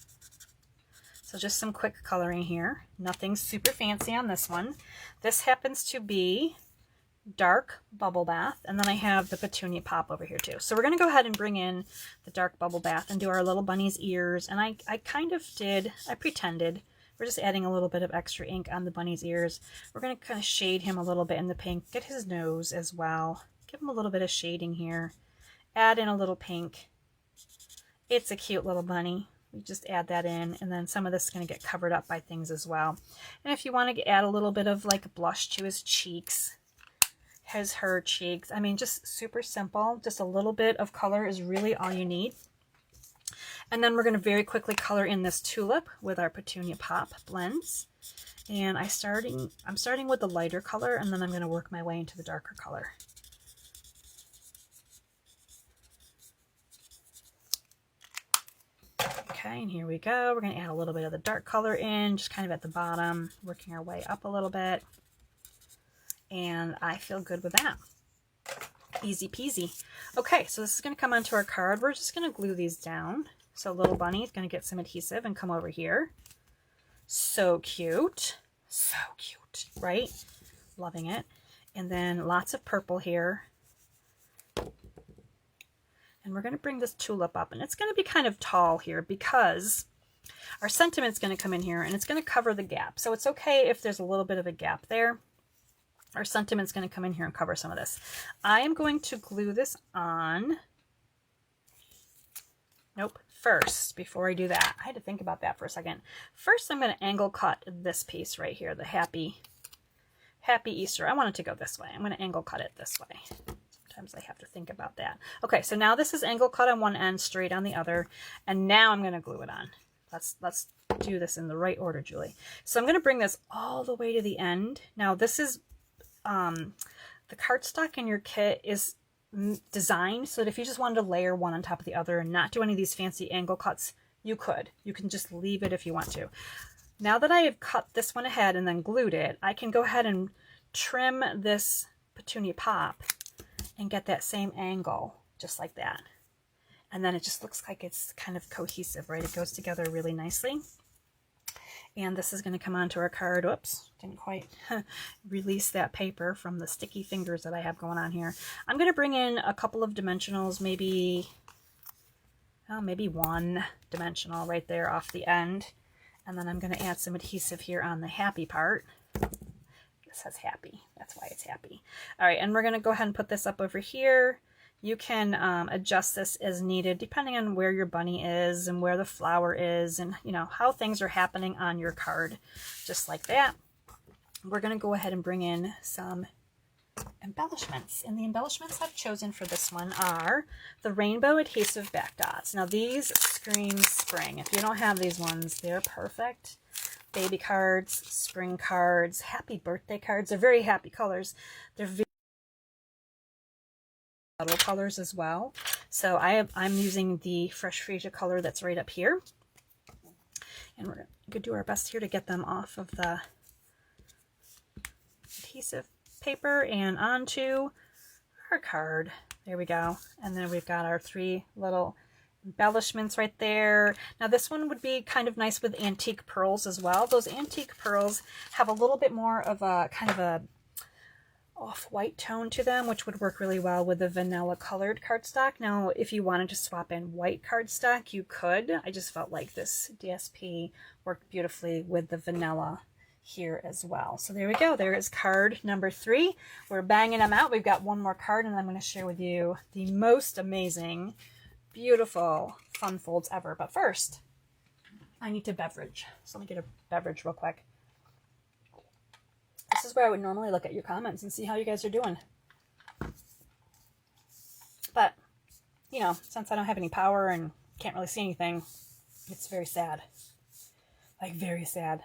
So just some quick coloring here. Nothing super fancy on this one. This happens to be dark bubble bath, and then I have the petunia pop over here too. So we're going to go ahead and bring in the dark bubble bath and do our little bunny's ears. And I pretended. We're just adding a little bit of extra ink on the bunny's ears. We're going to kind of shade him a little bit in the pink, get his nose as well, give him a little bit of shading here, add in a little pink. It's a cute little bunny. We just add that in, and then some of this is going to get covered up by things as well. And if you want to add a little bit of like blush to his cheeks, her cheeks. I mean, just super simple. Just a little bit of color is really all you need. And then we're going to very quickly color in this tulip with our petunia pop blends. And I'm starting with the lighter color, and then I'm going to work my way into the darker color. Okay, and here we go. We're going to add a little bit of the dark color in, just kind of at the bottom, working our way up a little bit. And I feel good with that. Easy peasy. Okay, so this is going to come onto our card. We're just going to glue these down. So little bunny is going to get some adhesive and come over here. So cute. So cute, right? Loving it. And then lots of purple here. And we're going to bring this tulip up. And it's going to be kind of tall here because our sentiment's going to come in here and it's going to cover the gap. So it's okay if there's a little bit of a gap there. Our sentiment's going to come in here and cover some of this. I am going to glue this on. Nope. First, before I do that, I had to think about that for a second. First, I'm going to angle cut this piece right here, the Happy Easter. I want it to go this way. I'm going to angle cut it this way. Sometimes I have to think about that. Okay, so now this is angle cut on one end, straight on the other, and now I'm going to glue it on. Let's do this in the right order, Julie. So I'm going to bring this all the way to the end. Now this is the cardstock in your kit is designed so that if you just wanted to layer one on top of the other and not do any of these fancy angle cuts, You could. You can just leave it if you want to. Now that I have cut this one ahead and then glued it, I can go ahead and trim this petunia pop and get that same angle, just like that. And then it just looks like it's kind of cohesive, right? It goes together really nicely. And this is going to come onto our card. Whoops, didn't quite release that paper from the sticky fingers that I have going on here. I'm going to bring in a couple of dimensionals, maybe one dimensional right there off the end. And then I'm going to add some adhesive here on the happy part. This says happy. That's why it's happy. All right, and we're going to go ahead and put this up over here. You can adjust this as needed depending on where your bunny is and where the flower is and, you know, how things are happening on your card. Just like that. We're going to go ahead and bring in some embellishments. And the embellishments I've chosen for this one are the rainbow adhesive back dots. Now these scream spring. If you don't have these ones, they're perfect. Baby cards, spring cards, happy birthday cards. They're very happy colors. They're very subtle colors as well. So I'm using the Fresh Freesia color that's right up here. And we're going to do our best here to get them off of the adhesive paper and onto our card. There we go. And then we've got our 3 little embellishments right there. Now this one would be kind of nice with antique pearls as well. Those antique pearls have a little bit more of a kind of a off-white tone to them, which would work really well with the vanilla colored cardstock. Now if you wanted to swap in white cardstock, you could. I just felt like this DSP worked beautifully with the vanilla here as well. So there we go. There is card number 3. We're banging them out. We've got one more card, and I'm going to share with you the most amazing, beautiful fun folds ever. But first, I need to beverage. So let me get a beverage real quick. This is where I would normally look at your comments and see how you guys are doing. But, you know, since I don't have any power and can't really see anything, it's very sad. Like, very sad.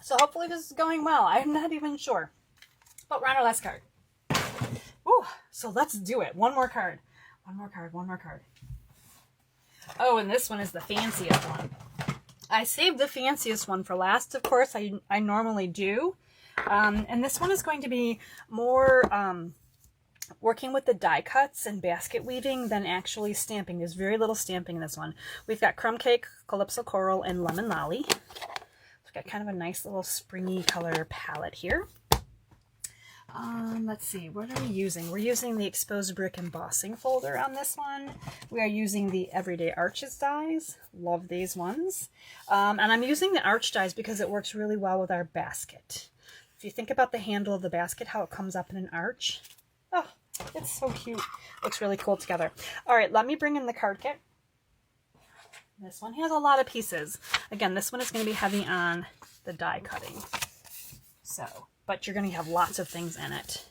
So hopefully this is going well. I'm not even sure. But we're on our last card. Ooh, so let's do it. One more card. One more card. One more card. Oh, and this one is the fanciest one. I saved the fanciest one for last, of course. I normally do. And this one is going to be more working with the die cuts and basket weaving than actually stamping. There's very little stamping in this one. We've got Crumb Cake, Calypso Coral, and Lemon Lolly. Got kind of a nice little springy color palette here. Let's see, what are we using? We're using the Exposed Brick Embossing folder on this one. We are using the Everyday Arches dies. Love these ones. And I'm using the arch dies because it works really well with our basket. If you think about the handle of the basket, how it comes up in an arch. Oh, it's so cute. Looks really cool together. All right, let me bring in the card kit. This one has a lot of pieces. Again, this one is going to be heavy on the die cutting. So, but you're going to have lots of things in it.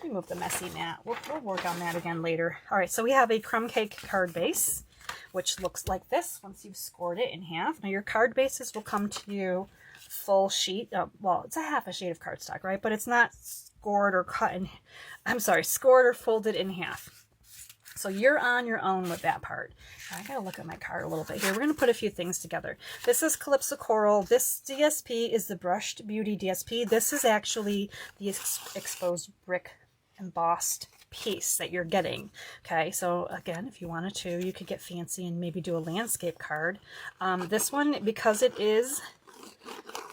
Remove the messy mat. We'll work on that again later. All right, so we have a crumb cake card base, which looks like this once you've scored it in half. Now your card bases will come to you full sheet. Well, it's a half a sheet of cardstock, right? But it's not scored or cut in, scored or folded in half. So you're on your own with that part. I gotta look at my card a little bit here. We're gonna put a few things together. This is Calypso Coral. This DSP is the Brushed Beauty DSP. This is actually the exposed brick embossed piece that you're getting. Okay, so again, if you wanted to, you could get fancy and maybe do a landscape card. This one, because it is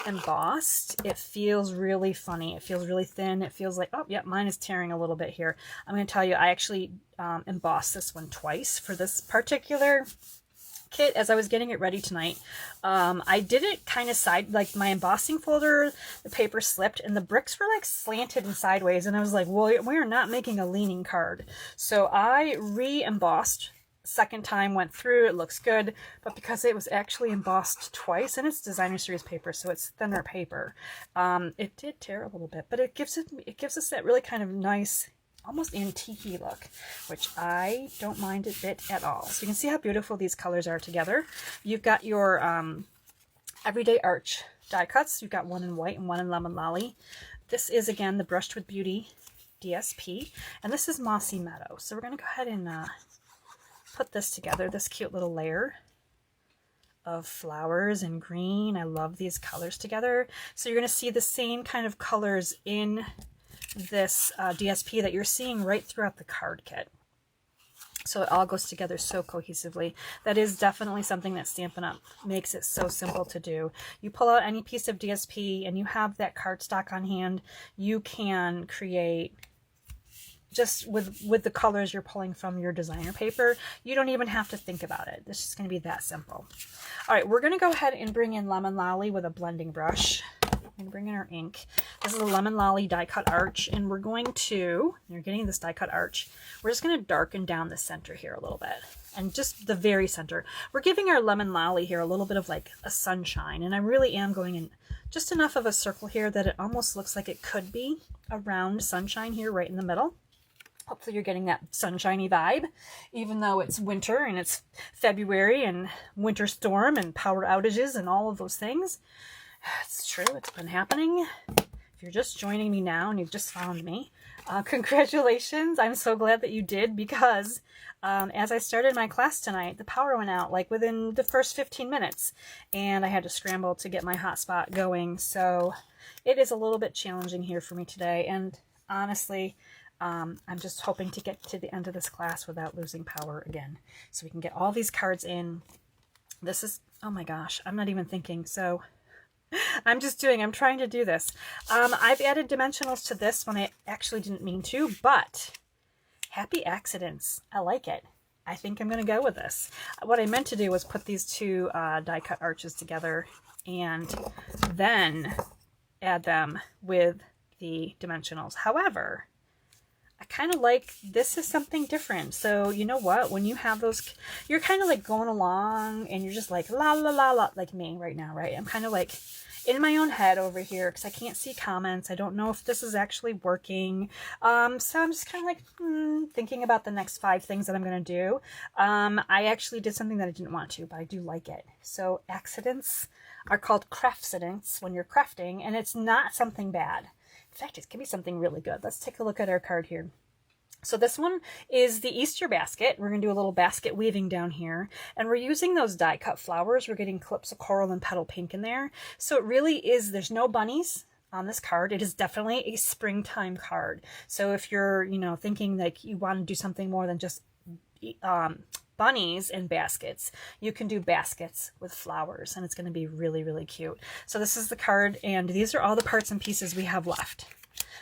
embossed, it feels really funny. It feels really thin. It feels like, oh, yeah, mine is tearing a little bit here. I'm going to tell you, I actually embossed this one twice for this particular kit as I was getting it ready tonight. I did it kind of like my embossing folder, the paper slipped and the bricks were like slanted and sideways. And I was like, well, we're not making a leaning card. So I re-embossed. Second time went through, it looks good, but because it was actually embossed twice, and it's designer series paper, so it's thinner paper, it did tear a little bit, but it gives us that really kind of nice, almost antique-y look, which I don't mind a bit at all. So you can see how beautiful these colors are together. You've got your Everyday Arch die cuts. You've got one in white and one in Lemon Lolly. This is, again, the Brushed with Beauty DSP, and this is Mossy Meadow. So we're going to go ahead and put this together, this cute little layer of flowers and green. I love these colors together. So you're going to see the same kind of colors in this DSP that you're seeing right throughout the card kit. So it all goes together so cohesively. That is definitely something that Stampin' Up! Makes it so simple to do. You pull out any piece of DSP and you have that cardstock on hand, you can create just with the colors you're pulling from your designer paper. You don't even have to think about it. It's just going to be that simple. All right, we're going to go ahead and bring in Lemon Lolly with a blending brush. I'm going to bring in our ink. This is a Lemon Lolly die cut arch, and we're going to, you're getting this die cut arch, we're just going to darken down the center here a little bit, and just the very center. We're giving our Lemon Lolly here a little bit of like a sunshine, and I really am going in just enough of a circle here that it almost looks like it could be a round sunshine here right in the middle. Hopefully you're getting that sunshiny vibe, even though it's winter and it's February and winter storm and power outages and all of those things. It's true, it's been happening. If you're just joining me now and you've just found me, congratulations. I'm so glad that you did, because as I started my class tonight, the power went out like within the first 15 minutes and I had to scramble to get my hotspot going. So it is a little bit challenging here for me today, and honestly, I'm just hoping to get to the end of this class without losing power again, so we can get all these cards in. This is, oh my gosh, I'm not even thinking. So I'm trying to do this. I've added dimensionals to this when I actually didn't mean to, but happy accidents. I like it. I think I'm going to go with this. What I meant to do was put these two die cut arches together and then add them with the dimensionals. However, I kind of like, this is something different. So you know what, when you have those, you're kind of like going along and you're just like la la la la, like me right now, right? I'm kind of like in my own head over here because I can't see comments. I don't know if this is actually working. So I'm just kind of like thinking about the next 5 things that I'm going to do. I actually did something that I didn't want to, but I do like it. So accidents are called crafcidents when you're crafting, and it's not something bad. In fact, it can be something really good. Let's take a look at our card here. So this one is the Easter basket. We're going to do a little basket weaving down here. And we're using those die cut flowers. We're getting clips of coral and petal pink in there. So it really is, there's no bunnies on this card. It is definitely a springtime card. So if you're, thinking like you want to do something more than just bunnies and baskets, you can do baskets with flowers, and it's going to be really, really cute. So this is the card, and these are all the parts and pieces we have left.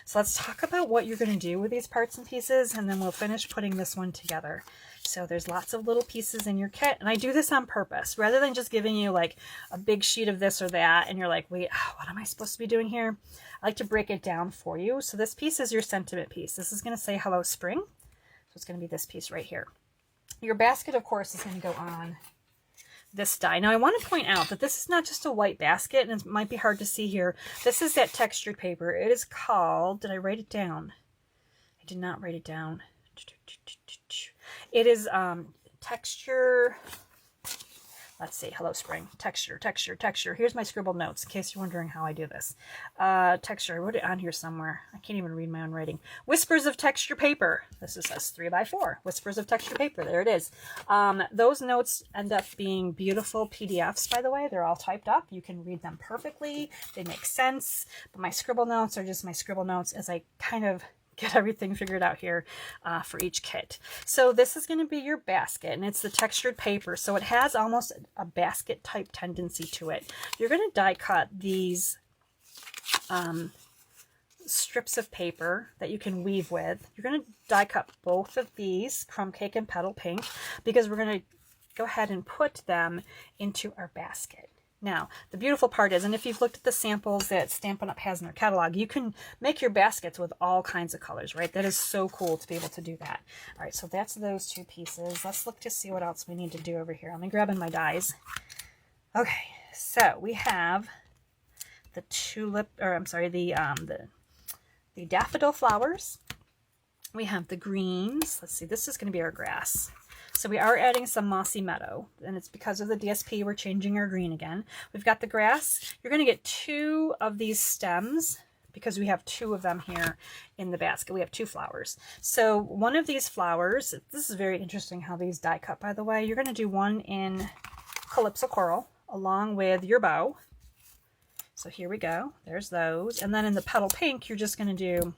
So let's talk about what you're going to do with these parts and pieces, and then we'll finish putting this one together. So there's lots of little pieces in your kit, and I do this on purpose rather than just giving you like a big sheet of this or that and you're like, wait, what am I supposed to be doing here? I like to break it down for you. So this piece is your sentiment piece. This is going to say hello spring, so it's going to be this piece right here. Your basket, of course, is going to go on this die. Now, I want to point out that this is not just a white basket, and it might be hard to see here. This is that textured paper. It is called, did I write it down? I did not write it down. It is texture, let's see, hello spring, texture. Here's my scribbled notes in case you're wondering how I do this. Texture, I wrote it on here somewhere. I can't even read my own writing. Whispers of texture paper. This is us 3x4. Whispers of texture paper. There it is. Those notes end up being beautiful PDFs, by the way. They're all typed up. You can read them perfectly. They make sense. But my scribble notes are just my scribble notes as I kind of get everything figured out here for each kit. So this is going to be your basket, and it's the textured paper, so it has almost a basket type tendency to it. You're going to die cut these strips of paper that you can weave with. You're going to die cut both of these, crumb cake and petal pink, because we're going to go ahead and put them into our basket. Now, the beautiful part is, and if you've looked at the samples that Stampin' Up! Has in their catalog, you can make your baskets with all kinds of colors, right? That is so cool to be able to do that. All right, so that's those 2 pieces. Let's look to see what else we need to do over here. Let me grab in my dies. Okay, so we have the the daffodil flowers. We have the greens. Let's see, this is going to be our grass. So we are adding some mossy meadow, and it's because of the DSP we're changing our green again. We've got the grass. You're going to get 2 of these stems because we have 2 of them here in the basket. We have 2 flowers. So one of these flowers, this is very interesting how these die cut, by the way. You're going to do one in Calypso Coral along with your bow. So here we go. There's those. And then in the Petal Pink, you're just going to do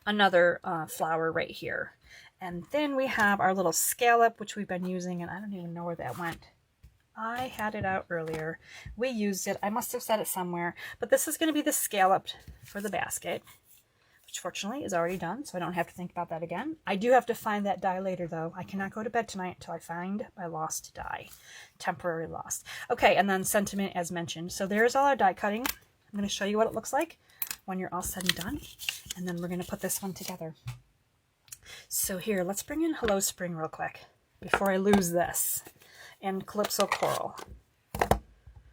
another flower right here. And then we have our little scallop, which we've been using, and I don't even know where that went. I had it out earlier. We used it. I must have set it somewhere. But this is going to be the scallop for the basket, which fortunately is already done, so I don't have to think about that again. I do have to find that die later, though. I cannot go to bed tonight until I find my lost die. Temporary lost. Okay, and then Sentiment, as mentioned. So there's all our die cutting. I'm going to show you what it looks like when you're all said and done. And then we're going to put this one together. So here, let's bring in Hello Spring real quick before I lose this. And Calypso Coral.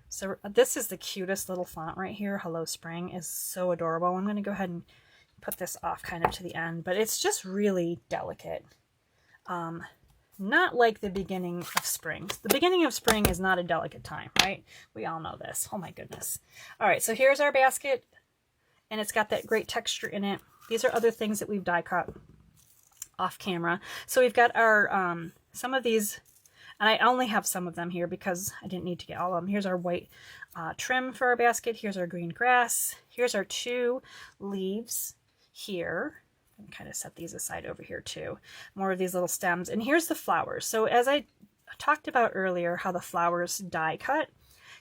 So this is the cutest little font right here. Hello Spring is so adorable. I'm going to go ahead and put this off kind of to the end, but it's just really delicate. Not like the beginning of spring. The beginning of spring is not a delicate time, right? We all know this. Oh my goodness. All right, so here's our basket, and it's got that great texture in it. These are other things that we've die cut off camera. So we've got our, some of these, and I only have some of them here because I didn't need to get all of them. Here's our white trim for our basket. Here's our green grass. Here's our 2 leaves here. And kind of set these aside over here too. More of these little stems. And here's the flowers. So as I talked about earlier, how the flowers die cut,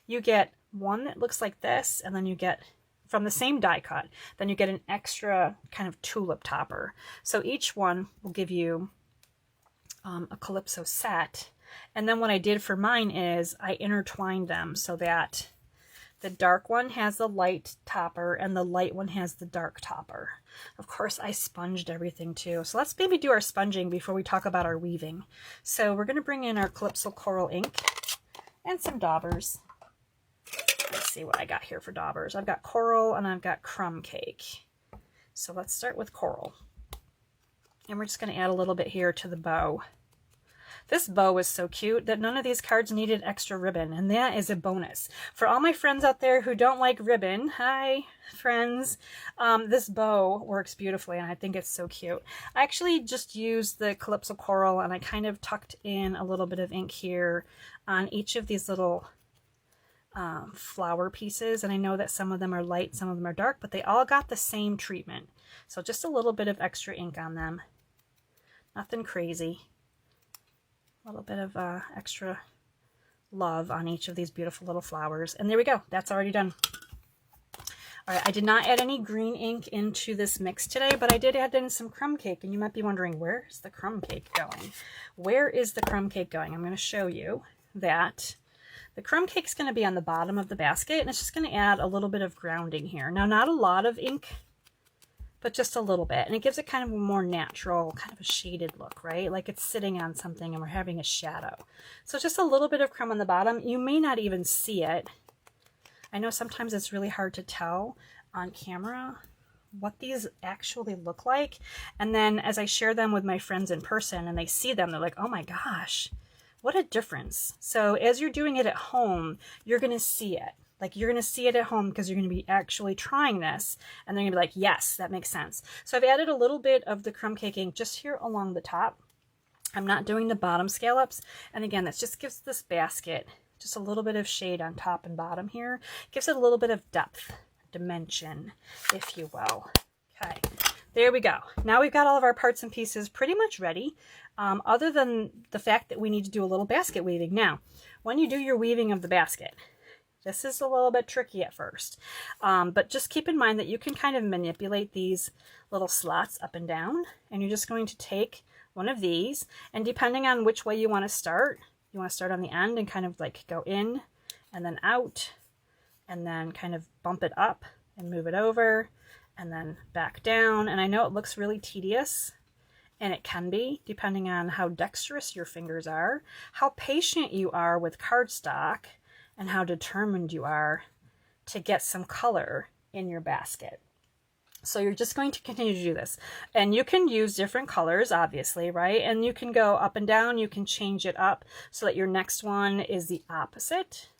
you get one that looks like this, and then you get, from the same die cut, then you get an extra kind of tulip topper. So each one will give you a Calypso set. And then what I did for mine is I intertwined them so that the dark one has the light topper and the light one has the dark topper. Of course, I sponged everything too. So let's maybe do our sponging before we talk about our weaving. So we're going to bring in our Calypso Coral ink and some daubers. Let's see what I got here for daubers. I've got coral and I've got crumb cake. So let's start with coral. And we're just going to add a little bit here to the bow. This bow is so cute that none of these cards needed extra ribbon, and that is a bonus. For all my friends out there who don't like ribbon, hi friends, this bow works beautifully, and I think it's so cute. I actually just used the Calypso Coral, and I kind of tucked in a little bit of ink here on each of these little flower pieces, and I know that some of them are light, some of them are dark, but they all got the same treatment. So just a little bit of extra ink on them. Nothing crazy. A little bit of extra love on each of these beautiful little flowers. And there we go. That's already done. All right, I did not add any green ink into this mix today, but I did add in some crumb cake. And you might be wondering, where's the crumb cake going? Where is the crumb cake going? I'm going to show you that the crumb cake is going to be on the bottom of the basket, and it's just going to add a little bit of grounding here. Now, not a lot of ink, but just a little bit. And it gives it kind of a more natural, kind of a shaded look, right? Like it's sitting on something and we're having a shadow. So just a little bit of crumb on the bottom. You may not even see it. I know sometimes it's really hard to tell on camera what these actually look like. And then as I share them with my friends in person and they see them, they're like, oh my gosh, what a difference. So as you're doing it at home, you're going to see it. Like you're going to see it at home because you're going to be actually trying this, and they're going to be like, yes, that makes sense. So I've added a little bit of the crumb cake ink just here along the top. I'm not doing the bottom scallops. And again, that just gives this basket just a little bit of shade on top and bottom here. Gives it a little bit of depth, dimension, if you will. Okay, there we go. Now we've got all of our parts and pieces pretty much ready, other than the fact that we need to do a little basket weaving. Now, when you do your weaving of the basket, this is a little bit tricky at first, but just keep in mind that you can kind of manipulate these little slots up and down, and you're just going to take one of these, and depending on which way you want to start on the end and kind of like go in and then out, and then kind of bump it up and move it over, and then back down. And I know it looks really tedious, and it can be, depending on how dexterous your fingers are, how patient you are with cardstock, and how determined you are to get some color in your basket. So you're just going to continue to do this. And you can use different colors, obviously, right? And you can go up and down. You can change it up so that your next one is the opposite.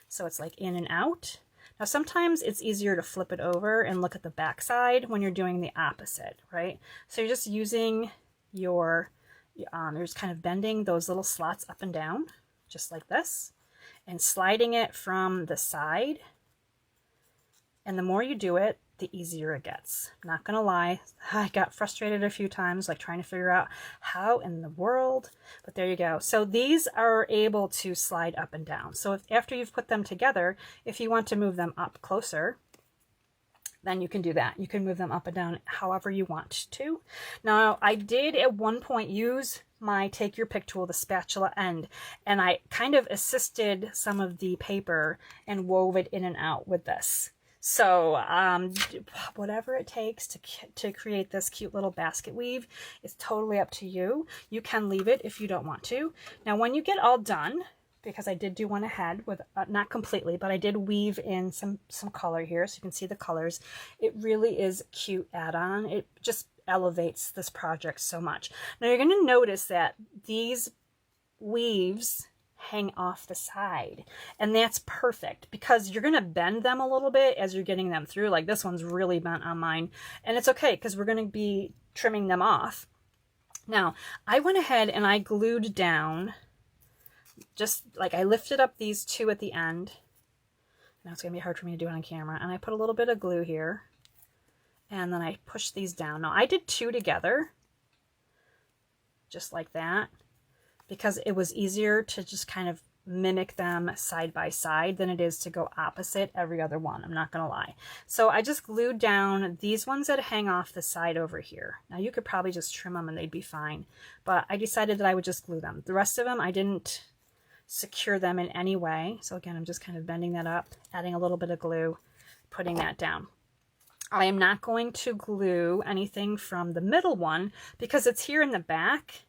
So it's like in and out. Now sometimes it's easier to flip it over and look at the back side when you're doing the opposite, right? So you're just using your, you're just kind of bending those little slots up and down, just like this, and sliding it from the side. And the more you do it, the easier it gets. Not gonna lie, I got frustrated a few times, like trying to figure out how in the world, but there you go. So these are able to slide up and down. So if, after you've put them together, if you want to move them up closer, then you can do that. You can move them up and down however you want to. Now, I did at one point use my take your pick tool, the spatula end, and I kind of assisted some of the paper and wove it in and out with this. So whatever it takes to create this cute little basket weave is totally up to you. You can leave it if you don't want to. Now when you get all done, because I did do one ahead with, not completely, but I did weave in some color here so you can see the colors. It really is a cute add-on. It just elevates this project so much. Now you're going to notice that these weaves hang off the side, and that's perfect because you're going to bend them a little bit as you're getting them through. Like this one's really bent on mine, and it's okay because we're going to be trimming them off. Now I went ahead and I glued down, just like I lifted up these two at the end. Now it's going to be hard for me to do it on camera, and I put a little bit of glue here, and then I pushed these down. Now I did two together just like that, because it was easier to just kind of mimic them side by side than it is to go opposite every other one. I'm not going to lie. So I just glued down these ones that hang off the side over here. Now you could probably just trim them and they'd be fine, but I decided that I would just glue them. The rest of them, I didn't secure them in any way. So again, I'm just kind of bending that up, adding a little bit of glue, putting that down. I am not going to glue anything from the middle one because it's here in the back,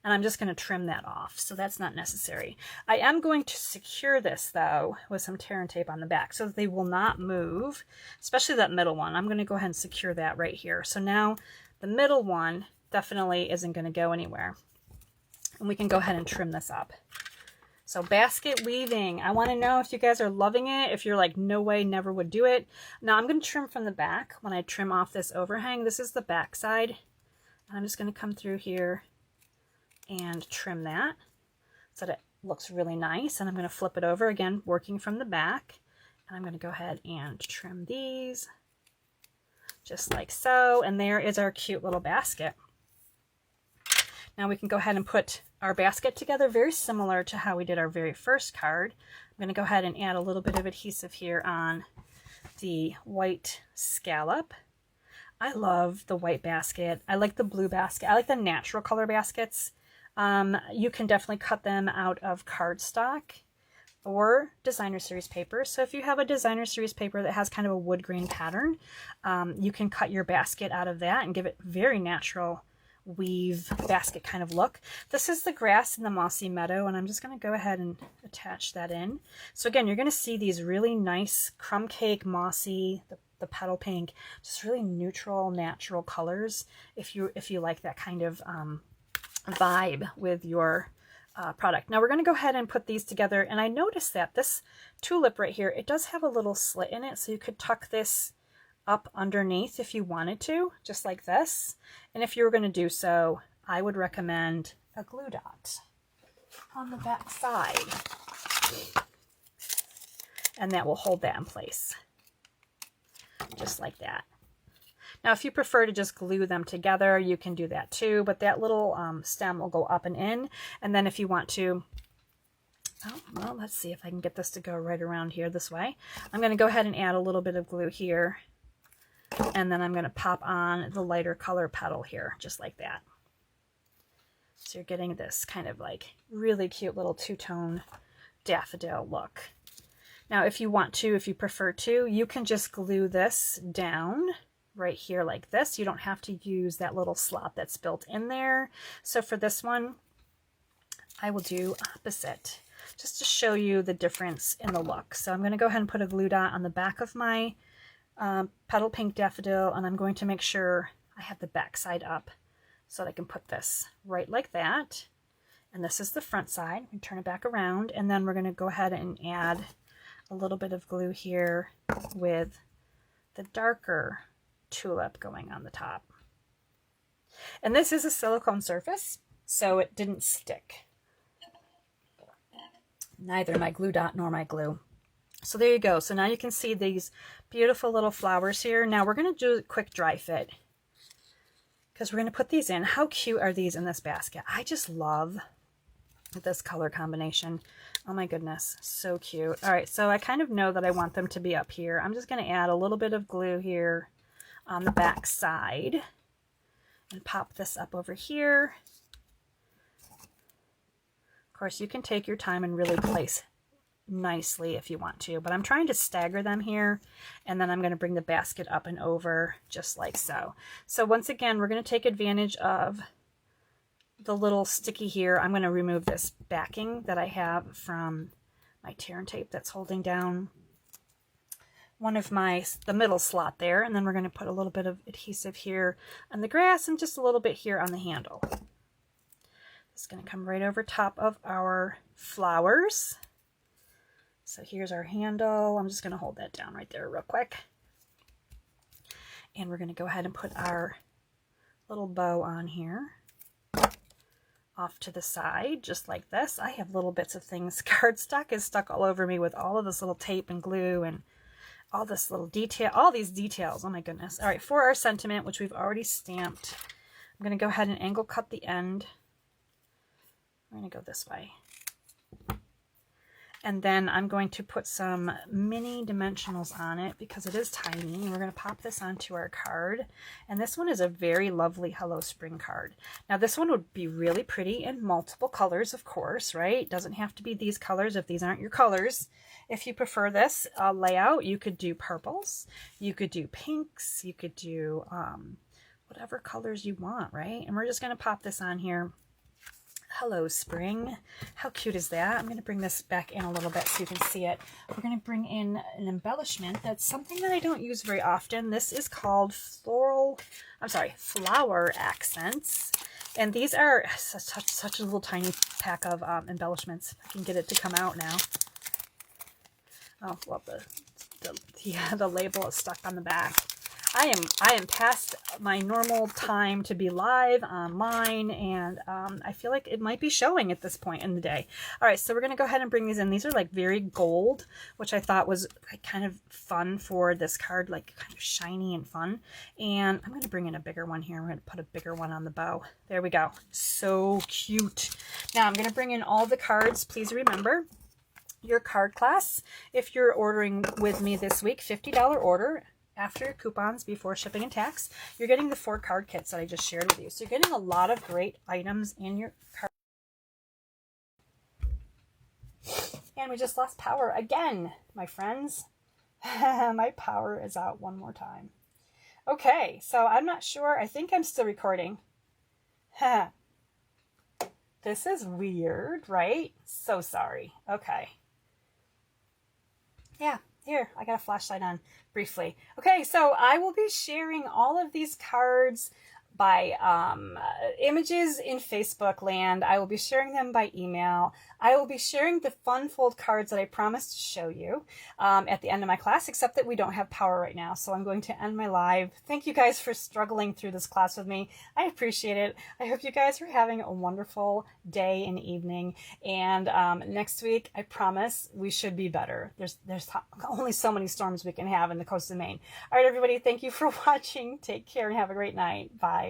and I'm just going to trim that off, so that's not necessary. I am going to secure this, though, with some tear and tape on the back so that they will not move, especially that middle one. I'm going to go ahead and secure that right here. So now the middle one definitely isn't going to go anywhere. And we can go ahead and trim this up. So basket weaving, I want to know if you guys are loving it, if you're like, no way, never would do it. Now I'm going to trim from the back when I trim off this overhang. This is the back side. And I'm just going to come through here and trim that so that it looks really nice. And I'm going to flip it over again, working from the back. And I'm going to go ahead and trim these just like so. And there is our cute little basket. Now we can go ahead and put our basket together very similar to how we did our very first card. I'm going to go ahead and add a little bit of adhesive here on the white scallop. I love the white basket. I like the blue basket. I like the natural color baskets. You can definitely cut them out of cardstock or designer series paper. So if you have a designer series paper that has kind of a wood grain pattern, you can cut your basket out of that and give it very natural weave basket kind of look. This is the grass in the mossy meadow, and I'm just going to go ahead and attach that in. So again, you're going to see these really nice crumb cake, mossy, the petal pink, just really neutral, natural colors if you like that kind of vibe with your product. Now we're going to go ahead and put these together, and I noticed that this tulip right here, it does have a little slit in it, so you could tuck this up underneath if you wanted to, just like this. And if you were going to do so, I would recommend a glue dot on the back side, and that will hold that in place just like that. Now if you prefer to just glue them together, you can do that too, but that little stem will go up and in. And then if you want to, oh, well, let's see if I can get this to go right around here this way. I'm going to go ahead and add a little bit of glue here, and then I'm going to pop on the lighter color petal here, just like that. So you're getting this kind of like really cute little two-tone daffodil look. Now, if you want to, if you prefer to, you can just glue this down right here like this. You don't have to use that little slot that's built in there. So for this one, I will do opposite, just to show you the difference in the look. So I'm going to go ahead and put a glue dot on the back of my petal pink daffodil, and I'm going to make sure I have the back side up so that I can put this right like that. And this is the front side. We turn it back around, and then we're going to go ahead and add a little bit of glue here with the darker tulip going on the top. And this is a silicone surface, so it didn't stick. Neither my glue dot nor my glue. So there you go. So now you can see these beautiful little flowers here. Now we're going to do a quick dry fit because we're going to put these in. How cute are these in this basket? I just love this color combination. Oh my goodness, so cute. All right, so I kind of know that I want them to be up here. I'm just going to add a little bit of glue here on the back side and pop this up over here. Of course, you can take your time and really place nicely if you want to, but I'm trying to stagger them here, and then I'm going to bring the basket up and over just like so. So once again, we're going to take advantage of the little sticky here. I'm going to remove this backing that I have from my tear and tape that's holding down one of the middle slot there, and then we're going to put a little bit of adhesive here on the grass and just a little bit here on the handle. It's going to come right over top of our flowers. So here's our handle. I'm just going to hold that down right there real quick. And we're going to go ahead and put our little bow on here off to the side, just like this. I have little bits of things. Cardstock is stuck all over me with all of this little tape and glue and all this little detail, all these details. Oh my goodness. All right, for our sentiment, which we've already stamped, I'm going to go ahead and angle cut the end. I'm going to go this way. And then I'm going to put some mini dimensionals on it because it is tiny. And we're going to pop this onto our card. And this one is a very lovely Hello Spring card. Now this one would be really pretty in multiple colors, of course, right? It doesn't have to be these colors if these aren't your colors. If you prefer this layout, you could do purples, you could do pinks, you could do whatever colors you want, right? And we're just going to pop this on here. Hello Spring. How cute is that? I'm going to bring this back in a little bit so you can see it. We're going to bring in an embellishment that's something that I don't use very often. This is called flower accents. And these are such a little tiny pack of embellishments. If I can get it to come out now. Oh, well, the label is stuck on the back. I am past my normal time to be live online, and I feel like it might be showing at this point in the day. All right, so we're going to go ahead and bring these in. These are like very gold, which I thought was kind of fun for this card, like kind of shiny and fun. And I'm going to bring in a bigger one here. I'm going to put a bigger one on the bow. There we go. So cute. Now I'm going to bring in all the cards. Please remember your card class. If you're ordering with me this week, $50 order. After your coupons, before shipping and tax, you're getting the 4 card kits that I just shared with you. So you're getting a lot of great items in your card. And we just lost power again, my friends. My power is out one more time. Okay, so I'm not sure. I think I'm still recording. This is weird, right? So sorry. Okay. Yeah. Here, I got a flashlight on briefly. Okay, so I will be sharing all of these cards by images in Facebook land. I will be sharing them by email. I will be sharing the fun fold cards that I promised to show you at the end of my class, except that we don't have power right now, so I'm going to end my live. Thank you guys for struggling through this class with me. I appreciate it. I hope you guys are having a wonderful day and evening, and next week, I promise, we should be better. There's only so many storms we can have in the coast of Maine. All right, everybody, thank you for watching. Take care and have a great night. Bye.